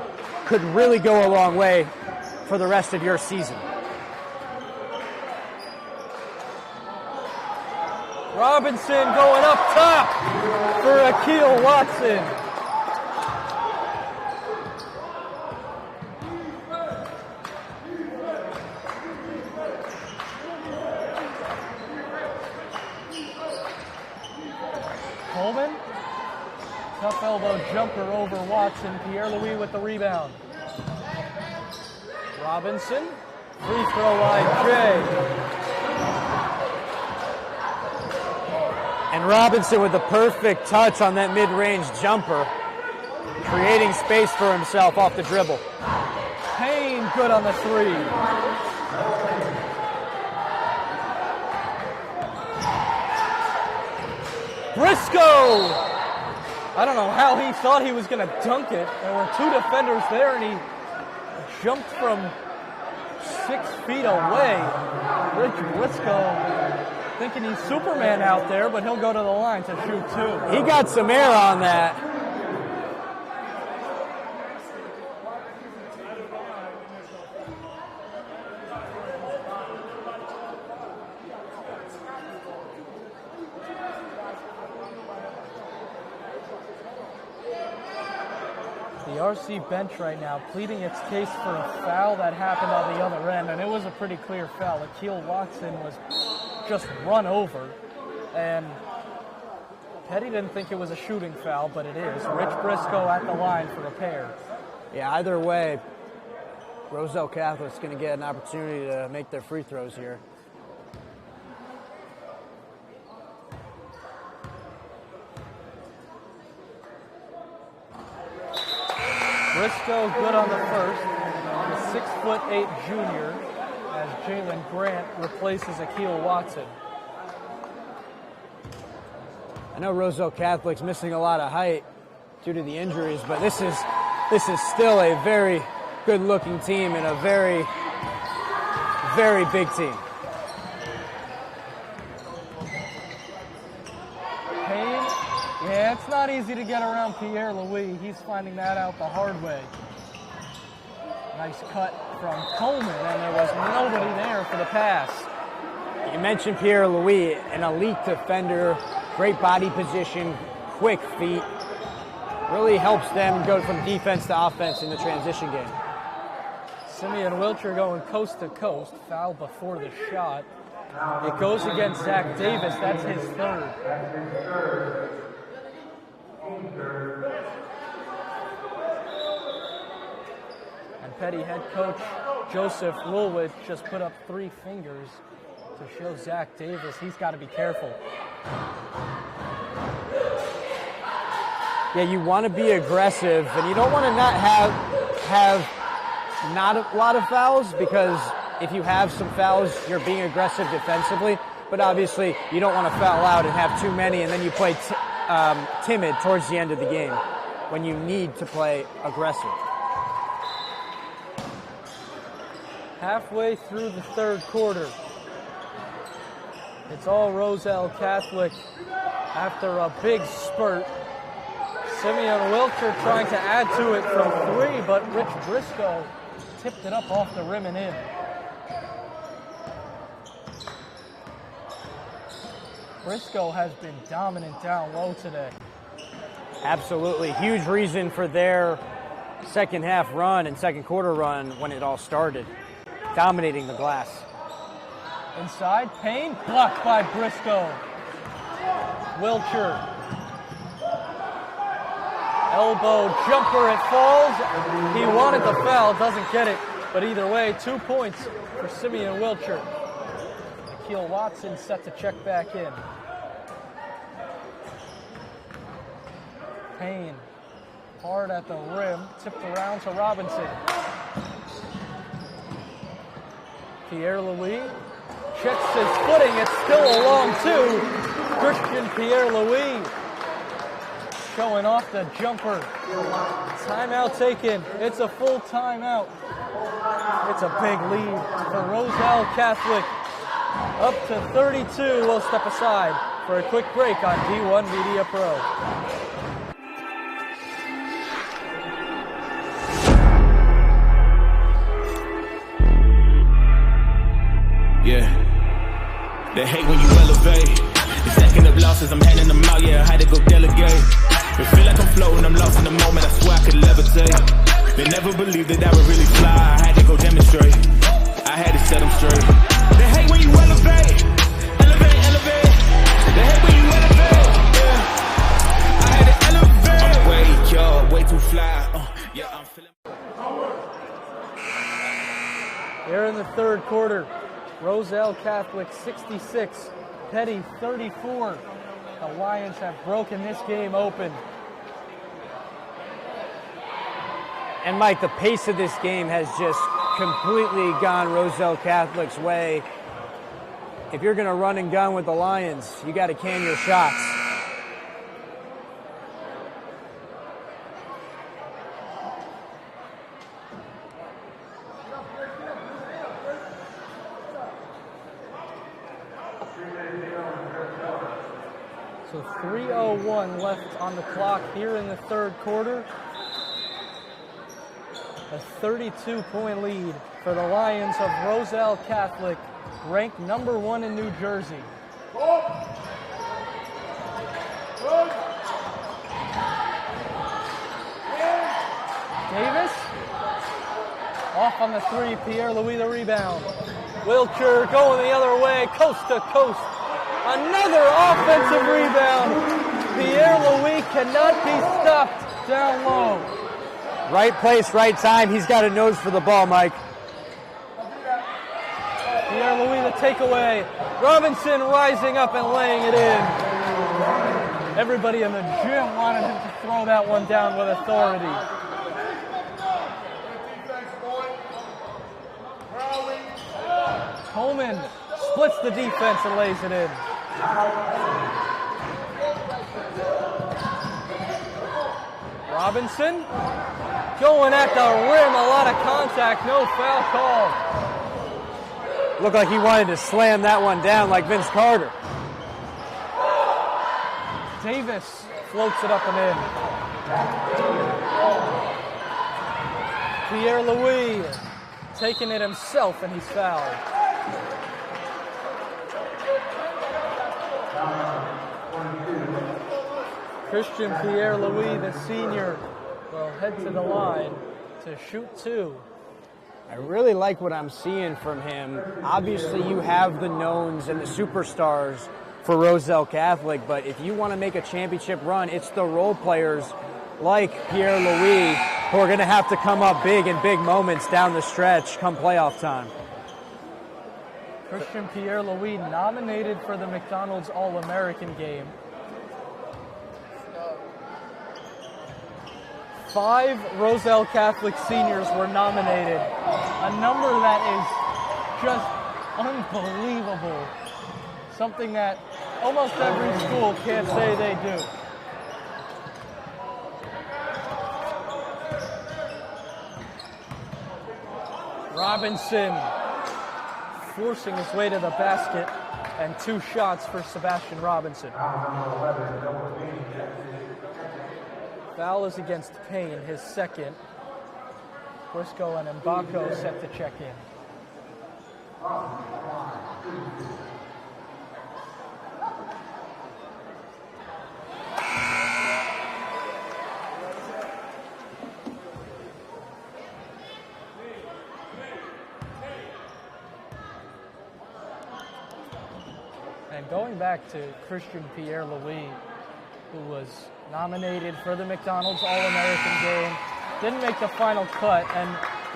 could really go a long way for the rest of your season. Robinson going up top for RICHELL Watson. Coleman, tough elbow jumper over Watson. Pierre-Louis with the rebound. Robinson, free throw line, Jay. And Robinson with the perfect touch on that mid-range jumper, creating space for himself off the dribble. Payne good on the three. Briscoe! I don't know how he thought he was going to dunk it. There were two defenders there, and he jumped from 6 feet away. Rich Briscoe thinking he's Superman out there, but he'll go to the line to shoot two. He got some air on that. The RC bench right now pleading its case for a foul that happened on the other end, and it was a pretty clear foul. RICHELL Watson was just run over, and Peddie didn't think it was a shooting foul, but it is. Rich Briscoe at the line for a pair. Yeah, either way, Roselle Catholic's going to get an opportunity to make their free throws here. Briscoe good on the first. The 6'8" junior as Jalen Grant replaces RICHELL Watson. I know Roselle Catholic's missing a lot of height due to the injuries, but this is still a very good-looking team and a very, very big team. Payne, yeah, it's not easy to get around Pierre-Louis. He's finding that out the hard way. Nice cut from Coleman, and there was nobody there for the pass. You mentioned Pierre-Louis, an elite defender, great body position, quick feet. Really helps them go from defense to offense in the transition game. Simeon Wilcher going coast to coast. Foul before the shot. It goes against Zach Davis. That's his third. And Peddie head coach Joseph Woolwich just put up 3 fingers to show Zach Davis he's got to be careful. Yeah, you want to be aggressive, and you don't want to not have not a lot of fouls, because if you have some fouls, you're being aggressive defensively. But obviously, you don't want to foul out and have too many, and then you play timid towards the end of the game when you need to play aggressive. Halfway through the third quarter, it's all Roselle Catholic after a big spurt. Simeon Wilcher trying to add to it from 3, but Rich Briscoe tipped it up off the rim and in. Briscoe has been dominant down low today. Absolutely. Huge reason for their second half run and second quarter run when it all started. Dominating the glass. Inside, Payne, blocked by Briscoe. Wilcher. Elbow jumper, it falls. He wanted the foul, doesn't get it. But either way, 2 points for Simeon Wilcher. Nikhil Watson set to check back in. Payne, hard at the rim, tipped around to Robinson. Pierre-Louis checks his footing, it's still a long 2. Christian Pierre-Louis showing off the jumper. Timeout taken. It's a full timeout. It's a big lead for Roselle Catholic. Up to 32. We'll step aside for a quick break on D1 Media Pro. Yeah. They hate when you elevate. The second of losses, I'm handing them out, yeah, I had to go delegate. It feel like I'm floating, I'm lost in the moment, I swear I could levitate. They never believed that I would really fly, I had to go demonstrate. I had to set them straight. They hate when you elevate, elevate, elevate. They hate when you elevate, yeah. I had to elevate. I'm way too fly, yeah, I'm feeling. Here in the third quarter, Roselle Catholic 66, Peddie 34. The Lions have broken this game open. And Mike, the pace of this game has just completely gone Roselle Catholic's way. If you're going to run and gun with the Lions, you got to can your shots. So 3:01 left on the clock here in the third quarter. A 32-point lead for the Lions of Roselle Catholic, ranked number 1 in New Jersey. Davis, off on the 3, Pierre-Louis the rebound. Wilcher going the other way, coast to coast. Another offensive rebound. Pierre-Louis cannot be stopped down low. Right place, right time. He's got a nose for the ball, Mike. Pierre-Louis the takeaway. Robinson rising up and laying it in. Everybody in the gym wanted him to throw that one down with authority. Coleman splits the defense and lays it in. Robinson going at the rim, a lot of contact, no foul call. Looked like he wanted to slam that one down like Vince Carter. Davis floats it up and in. Pierre-Louis taking it himself, and he's fouled. Christian Pierre-Louis, the senior, will head to the line to shoot 2. I really like what I'm seeing from him. Obviously, you have the knowns and the superstars for Roselle Catholic. But if you want to make a championship run, it's the role players like Pierre-Louis who are going to have to come up big in big moments down the stretch come playoff time. Christian Pierre-Louis nominated for the McDonald's All-American game. 5 Roselle Catholic seniors were nominated, a number that is just unbelievable, something that almost every school can't say they do. Robinson forcing his way to the basket, and 2 shots for Sebastian Robinson. Foul is against Payne, his second. Briscoe and Mbako set to check in. And going back to Christian Pierre-Louis, who was nominated for the McDonald's All-American game, didn't make the final cut, and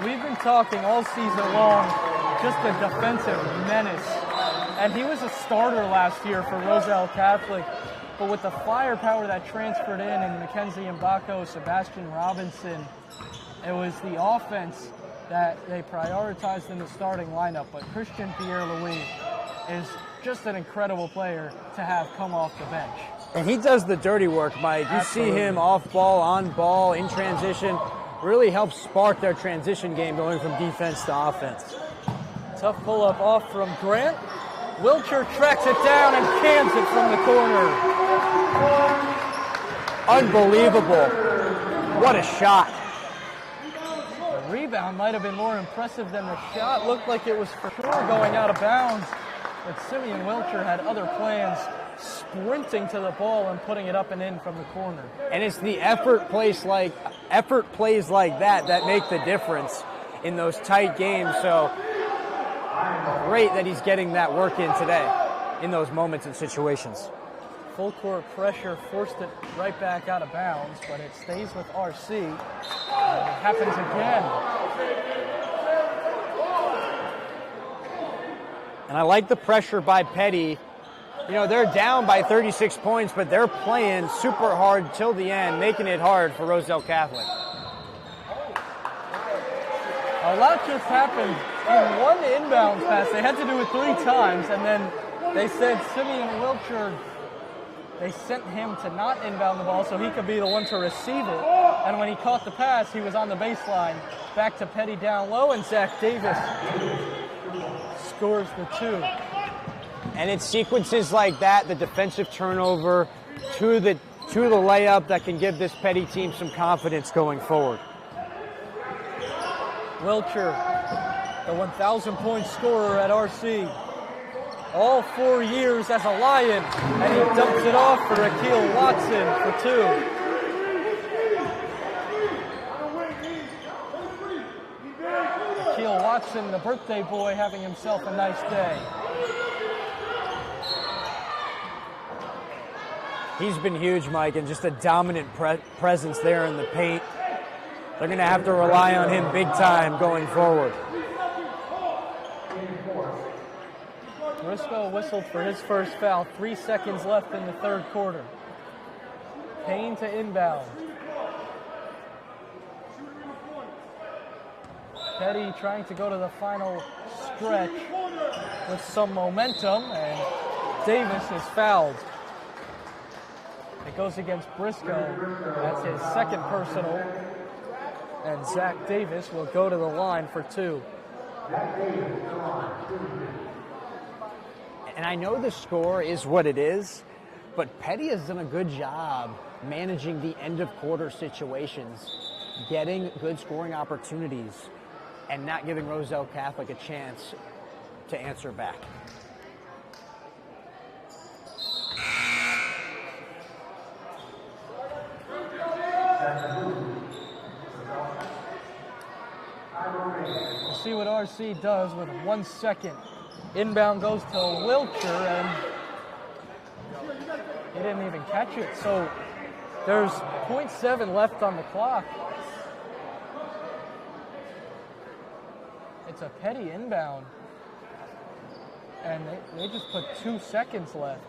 we've been talking all season long, just a defensive menace. And he was a starter last year for Roselle Catholic, but with the firepower that transferred in Mackenzie Mbako, Sebastian Robinson, it was the offense that they prioritized in the starting lineup. But Christian Pierre-Louis is just an incredible player to have come off the bench. And he does the dirty work, Mike. You Absolutely. see him off ball, on ball, in transition. Really helps spark their transition game going from defense to offense. Tough pull-up off from Grant. Wilcher tracks it down and cans it from the corner. Unbelievable. What a shot. The rebound might have been more impressive than the shot. Looked like it was for sure going out of bounds. But Simeon Wilcher had other plans, sprinting to the ball and putting it up and in from the corner. And it's the effort plays like that make the difference in those tight games. So great that he's getting that work in today in those moments and situations. Full court pressure forced it right back out of bounds, but it stays with RC. And it happens again. And I like the pressure by Peddie. You know, they're down by 36 points, but they're playing super hard till the end, making it hard for Roselle Catholic. A lot just happened in one inbound pass. They had to do it 3 times, and then they said Simeon Wilcher, they sent him to not inbound the ball so he could be the one to receive it. And when he caught the pass, he was on the baseline. Back to Peddie down low, and Zach Davis scores the 2. And it's sequences like that, the defensive turnover to the layup, that can give this Peddie team some confidence going forward. Wilcher, the 1,000-point scorer at RC. All 4 years as a Lion, and he dumps it off for RICHELL Watson for 2. RICHELL Watson, the birthday boy, having himself a nice day. He's been huge, Mike, and just a dominant presence there in the paint. They're going to have to rely on him big time going forward. Briscoe whistled for his first foul. 3 seconds left in the third quarter. Payne to inbound. Peddie trying to go to the final stretch with some momentum, and Davis is fouled. It goes against Briscoe. That's his second personal. And Zach Davis will go to the line for 2. And I know the score is what it is, but Peddie has done a good job managing the end of quarter situations, getting good scoring opportunities, and not giving Roselle Catholic a chance to answer back. We'll see what RC does with 1 second. Inbound goes to Wilcher, and He didn't even catch it. So there's 0.7 left on the clock. It's a Peddie inbound. And they just put 2 seconds left.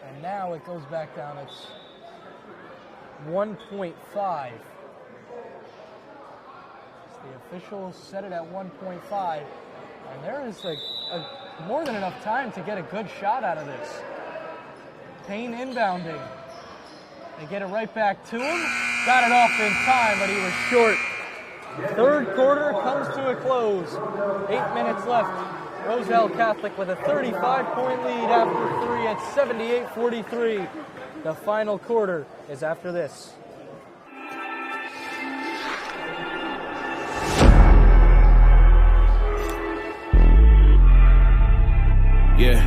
And now it goes back down. It's 1.5. The officials set it at 1.5. And there is more than enough time to get a good shot out of this. Payne inbounding. They get it right back to him. Got it off in time, but he was short. Third quarter comes to a close. 8 minutes left. Roselle Catholic with a 35-point lead after 3 at 78-43. The final quarter is after this. Yeah,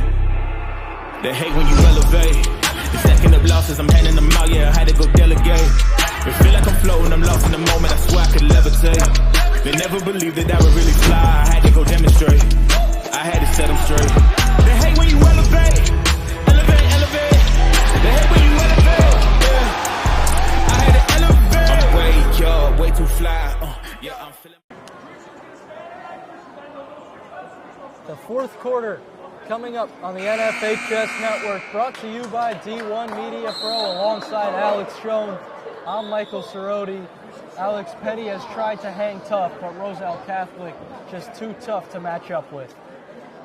they hate when you elevate. The second of losses, I'm handing them out, yeah, I had to go delegate. It feel like I'm floating, I'm lost in the moment, I swear I could levitate. They never believed that I would really fly, I had to go demonstrate. I had to set them straight. They hate when you elevate, elevate, elevate. They hate when you elevate, yeah. I had to elevate. I'm way too fly, yeah, I'm feeling. The fourth quarter coming up on the NFHS Network, brought to you by D1 Media Pro alongside Alex Schoen. I'm Michael Cerroti. Alex, Peddie has tried to hang tough, but Roselle Catholic just too tough to match up with.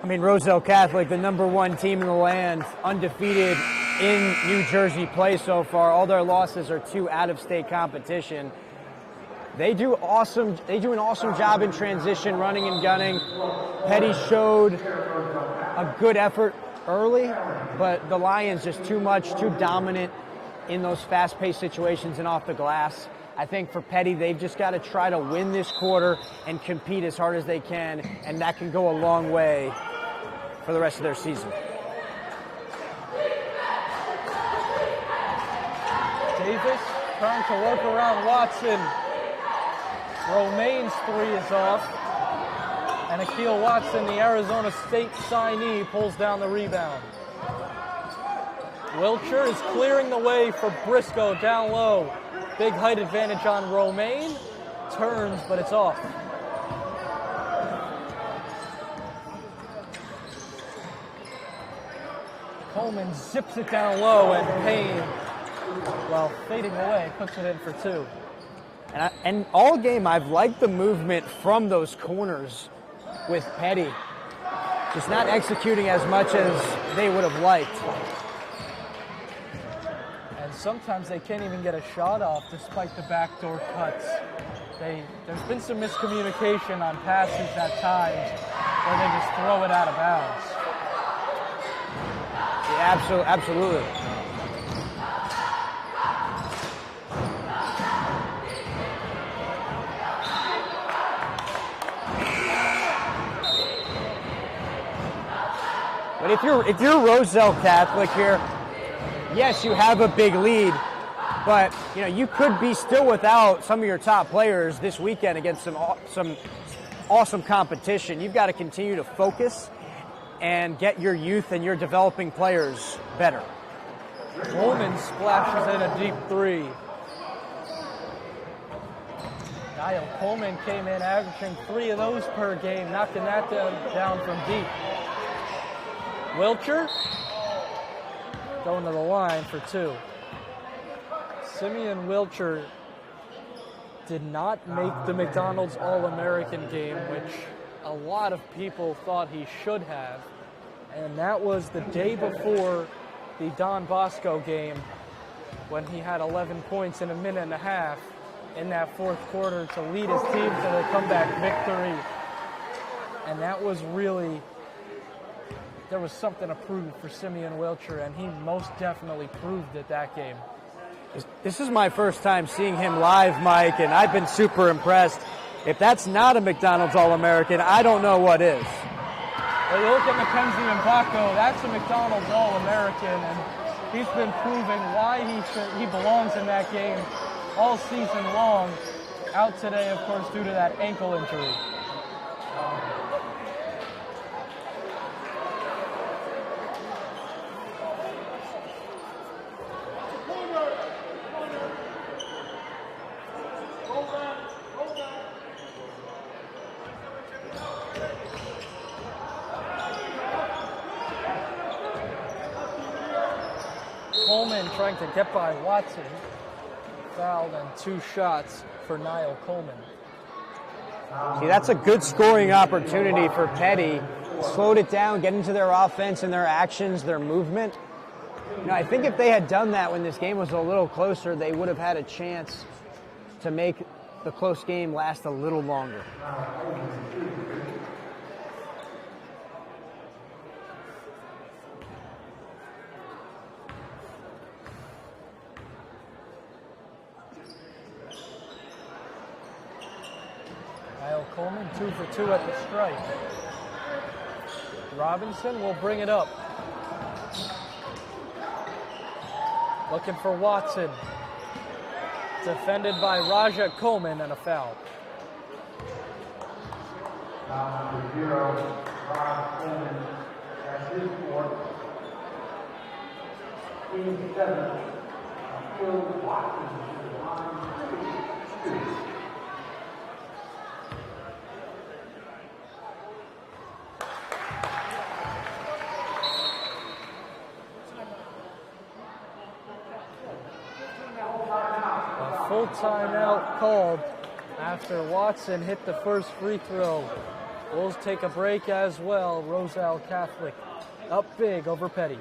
I mean, Roselle Catholic, the #1 team in the land, undefeated in New Jersey play so far. All their losses are to out-of-state competition. They do an awesome job in transition, running and gunning. Peddie showed a good effort early, but the Lions just too dominant in those fast-paced situations and off the glass. I think for Peddie, they've just got to try to win this quarter and compete as hard as they can, and that can go a long way for the rest of their season. Davis trying to work around Watson. Romaine's 3 is off. And Akil Watson, the Arizona State signee, pulls down the rebound. Wilcher is clearing the way for Briscoe down low. Big height advantage on Romaine. Turns, but it's off. Coleman zips it down low, and Payne, well, fading away, puts it in for 2. And all game, I've liked the movement from those corners with Peddie. Just not executing as much as they would have liked. And sometimes they can't even get a shot off despite the backdoor cuts. There's been some miscommunication on passes at times where they just throw it out of bounds. Yeah, absolutely. But if you're Roselle Catholic here, yes, you have a big lead, but you could be still without some of your top players this weekend against some awesome competition. You've got to continue to focus and get your youth and your developing players better. Coleman splashes in a deep 3. Niall Coleman came in averaging 3 of those per game, knocking that down from deep. Wilcher going to the line for 2. Simeon Wilcher did not make the McDonald's All-American game, which a lot of people thought he should have. And that was the day before the Don Bosco game when he had 11 points in a minute and a half in that fourth quarter to lead his team to the comeback victory. And that was really... there was something to prove for Simeon Wilcher, and he most definitely proved it that game. This is my first time seeing him live, Mike, and I've been super impressed. If that's not a McDonald's All-American, I don't know what is. Well, you look at Mackenzie Mbako, that's a McDonald's All-American, and he's been proving why he belongs in that game all season long. Out today, of course, due to that ankle injury. Coleman trying to get by Watson. Fouled and 2 shots for Niall Coleman. See, that's a good scoring opportunity for Peddie. Slowed it down, get into their offense and their actions, their movement. You know, I think if they had done that when this game was a little closer, they would have had a chance to make the close game last a little longer. Niall Coleman 2 for 2 at the strike. Robinson will bring it up. Looking for Watson. Defended by Raja Coleman and a foul. Full timeout called after Watson hit the first free throw. Bulls take a break as well. Roselle Catholic up big over Peddie.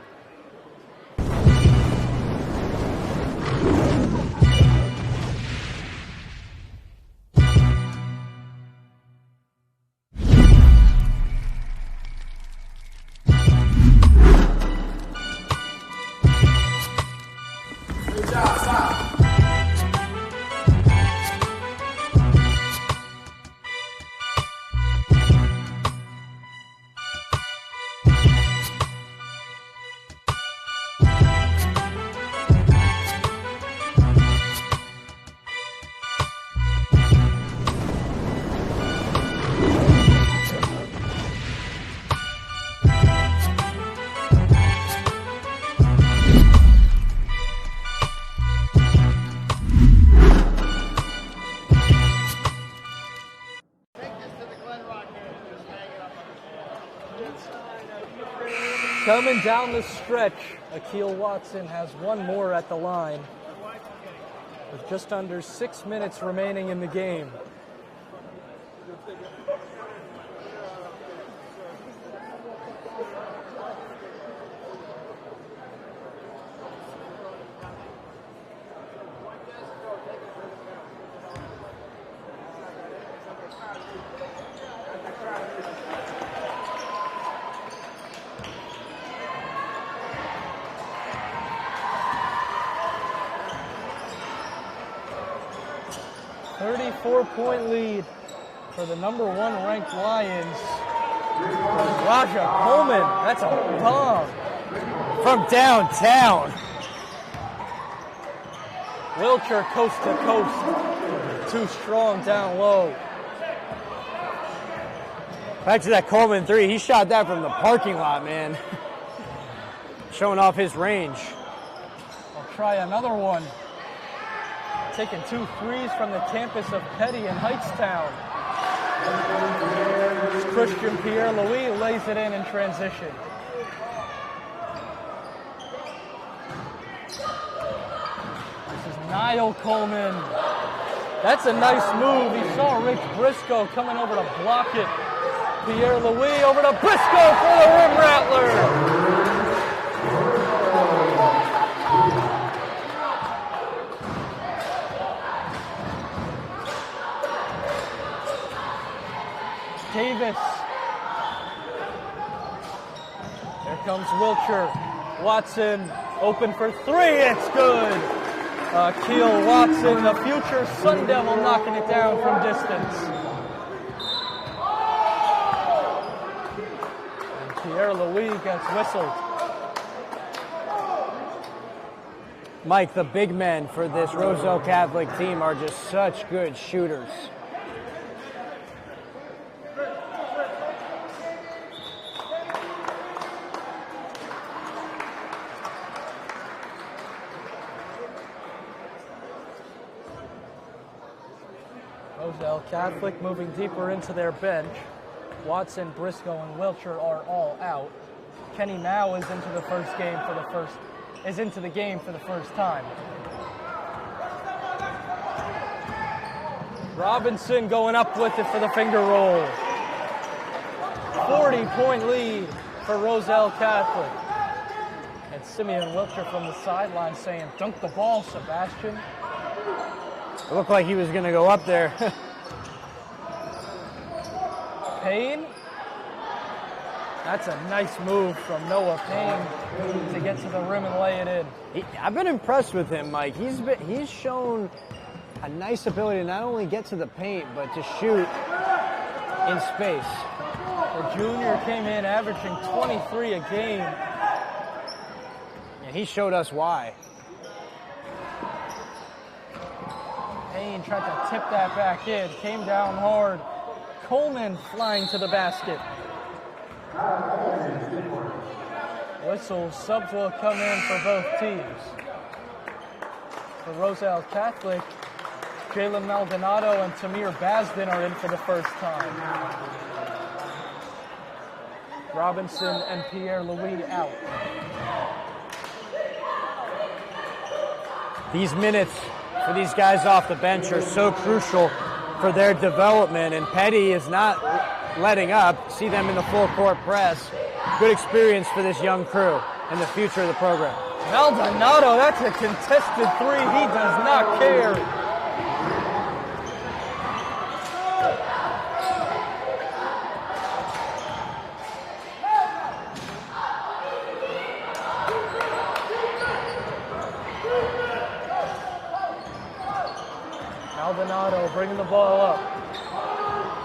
Coming down the stretch, Akil Watson has one more at the line with just under 6 minutes remaining in the game. Four-point lead for the number 1 ranked Lions. Raja Coleman, that's a bomb From downtown. Wilcher coast to coast. Too strong down low. Back to that Coleman 3. He shot that from the parking lot, man. Showing off his range. I'll try another one. Taking 2 threes from the campus of Peddie in Heightstown. Christian Pierre-Louis lays it in transition. This is Niall Coleman. That's a nice move. He saw Rich Briscoe coming over to block it. Pierre-Louis over to Briscoe for the rim rattler. Davis. There comes Wilcher. Watson open for 3. It's good. Akil Watson, the future Sun Devil, knocking it down from distance. And Pierre-Louis gets whistled. Mike, the big men for this Roselle Catholic team are just such good shooters. Roselle Catholic moving deeper into their bench. Watson, Briscoe, and Wilcher are all out. Kenny Mao is into the first game for the first is into the game for the first time. Robinson going up with it for the finger roll. 40-point lead for Roselle Catholic. And Simeon Wilcher from the sideline saying, dunk the ball, Sebastian. It looked like he was going to go up there. Payne. That's a nice move from Noah Payne to get to the rim and lay it in. I've been impressed with him, Mike. He's shown a nice ability to not only get to the paint, but to shoot in space. The junior came in averaging 23 a game. And he showed us why. Payne tried to tip that back in, came down hard. Coleman flying to the basket. Whistle, subs will come in for both teams. For Roselle Catholic, Jalen Maldonado and Tamir Basden are in for the first time. Robinson and Pierre Louis out. These minutes for these guys off the bench are so crucial for their development, and Peddie is not letting up. See them in the full court press. Good experience for this young crew and the future of the program. Maldonado, that's a contested three. He does not care. Maldonado bringing the ball up.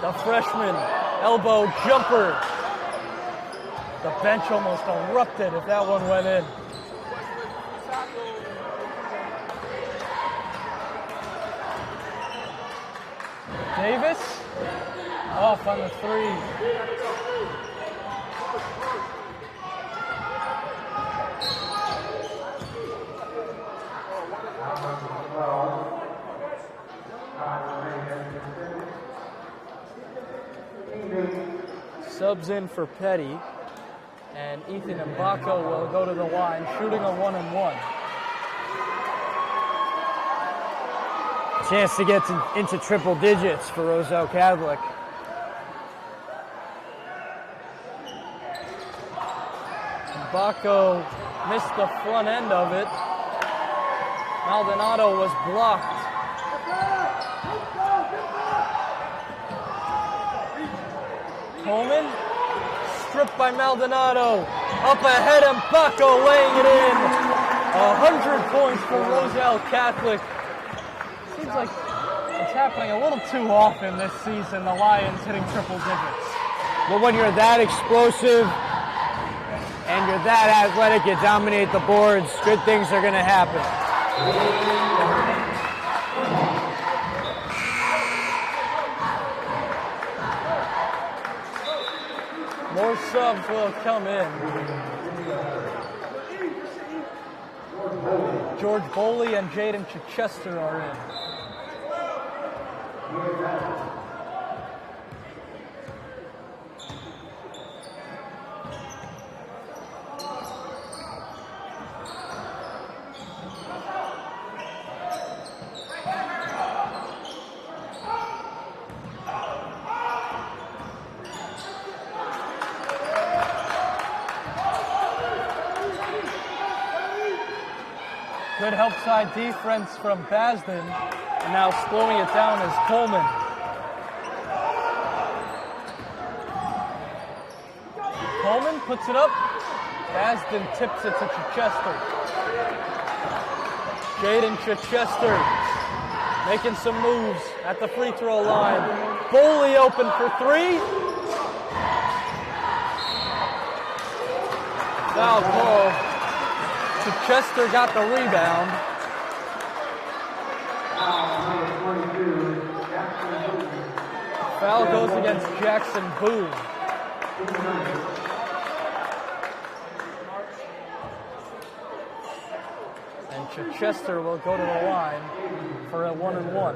The freshman elbow jumper. The bench almost erupted if that one went in. Davis off on the three. Subs in for Peddie, and Ethan Mbako will go to the line, shooting a 1-and-1. Chance to get into triple digits for Roselle Catholic. Mbako missed the front end of it. Maldonado was blocked. Coleman, stripped by Maldonado. Up ahead, Mbako laying it in. 100 points for Roselle Catholic. Seems like it's happening a little too often this season, the Lions hitting triple digits. But when you're that explosive and you're that athletic, you dominate the boards, good things are going to happen. More subs will come in. George Boley and Jaden Chichester are in. Good help side defense from Basden, and now slowing it down is Coleman. Coleman puts it up. Basden tips it to Chichester. Jaden Chichester making some moves at the free throw line. Boley open for three. Foul call. Chichester got the rebound. Foul goes against Jackson Boone. And Chichester will go to the line for a 1-and-1.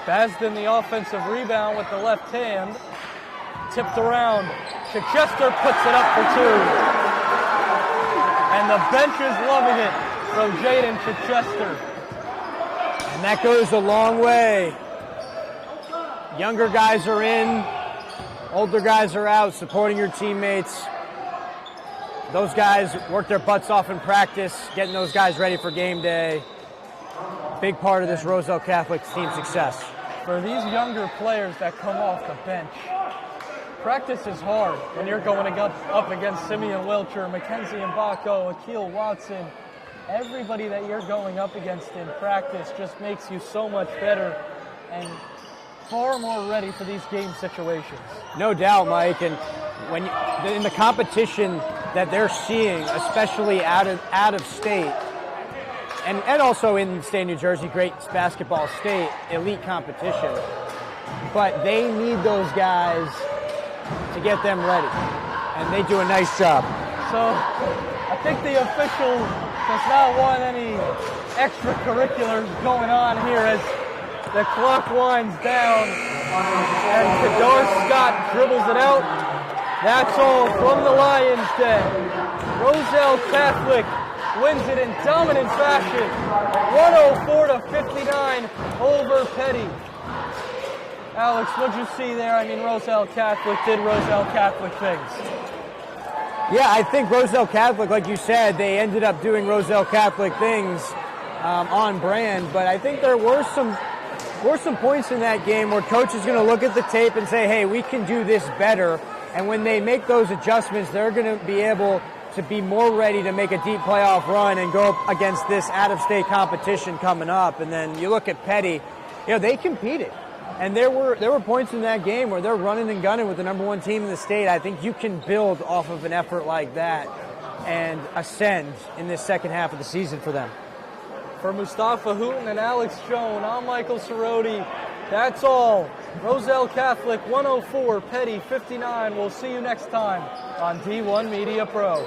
Basden, the offensive rebound with the left hand. Tipped around. Chichester puts it up for two. And the bench is loving it from Jaden Chichester. And that goes a long way. Younger guys are in, older guys are out, supporting your teammates. Those guys work their butts off in practice, getting those guys ready for game day. Big part of this Roselle Catholic team success. For these younger players that come off the bench, practice is hard when you're going up against Simeon Wilcher, Mackenzie Mbako, Akil Watson. Everybody that you're going up against in practice just makes you so much better and far more ready for these game situations. No doubt, Mike. And when in the competition that they're seeing, especially out of state, and also in the state of New Jersey, great basketball state, elite competition. But they need those guys to get them ready, and they do a nice job. So I think the official does not want any extracurriculars going on here as the clock winds down, and Kadar Scott dribbles it out. That's all from the Lions Den. Roselle Catholic wins it in dominant fashion, 104-59 over Peddie. Alex, what'd you see there? I mean, Roselle Catholic did Roselle Catholic things. Yeah, I think Roselle Catholic, like you said, they ended up doing Roselle Catholic things on brand, but I think there were some points in that game where coach is going to look at the tape and say, hey, we can do this better. And when they make those adjustments, they're going to be able to be more ready to make a deep playoff run and go up against this out-of-state competition coming up. And then you look at Peddie, they competed. And there were points in that game where they're running and gunning with the number one team in the state. I think you can build off of an effort like that and ascend in this second half of the season for them. For Mustafa Hooten and Alex Joan, I'm Michael Cerroti. That's all. Roselle Catholic 104, Peddie 59. We'll see you next time on D1 Media Pro.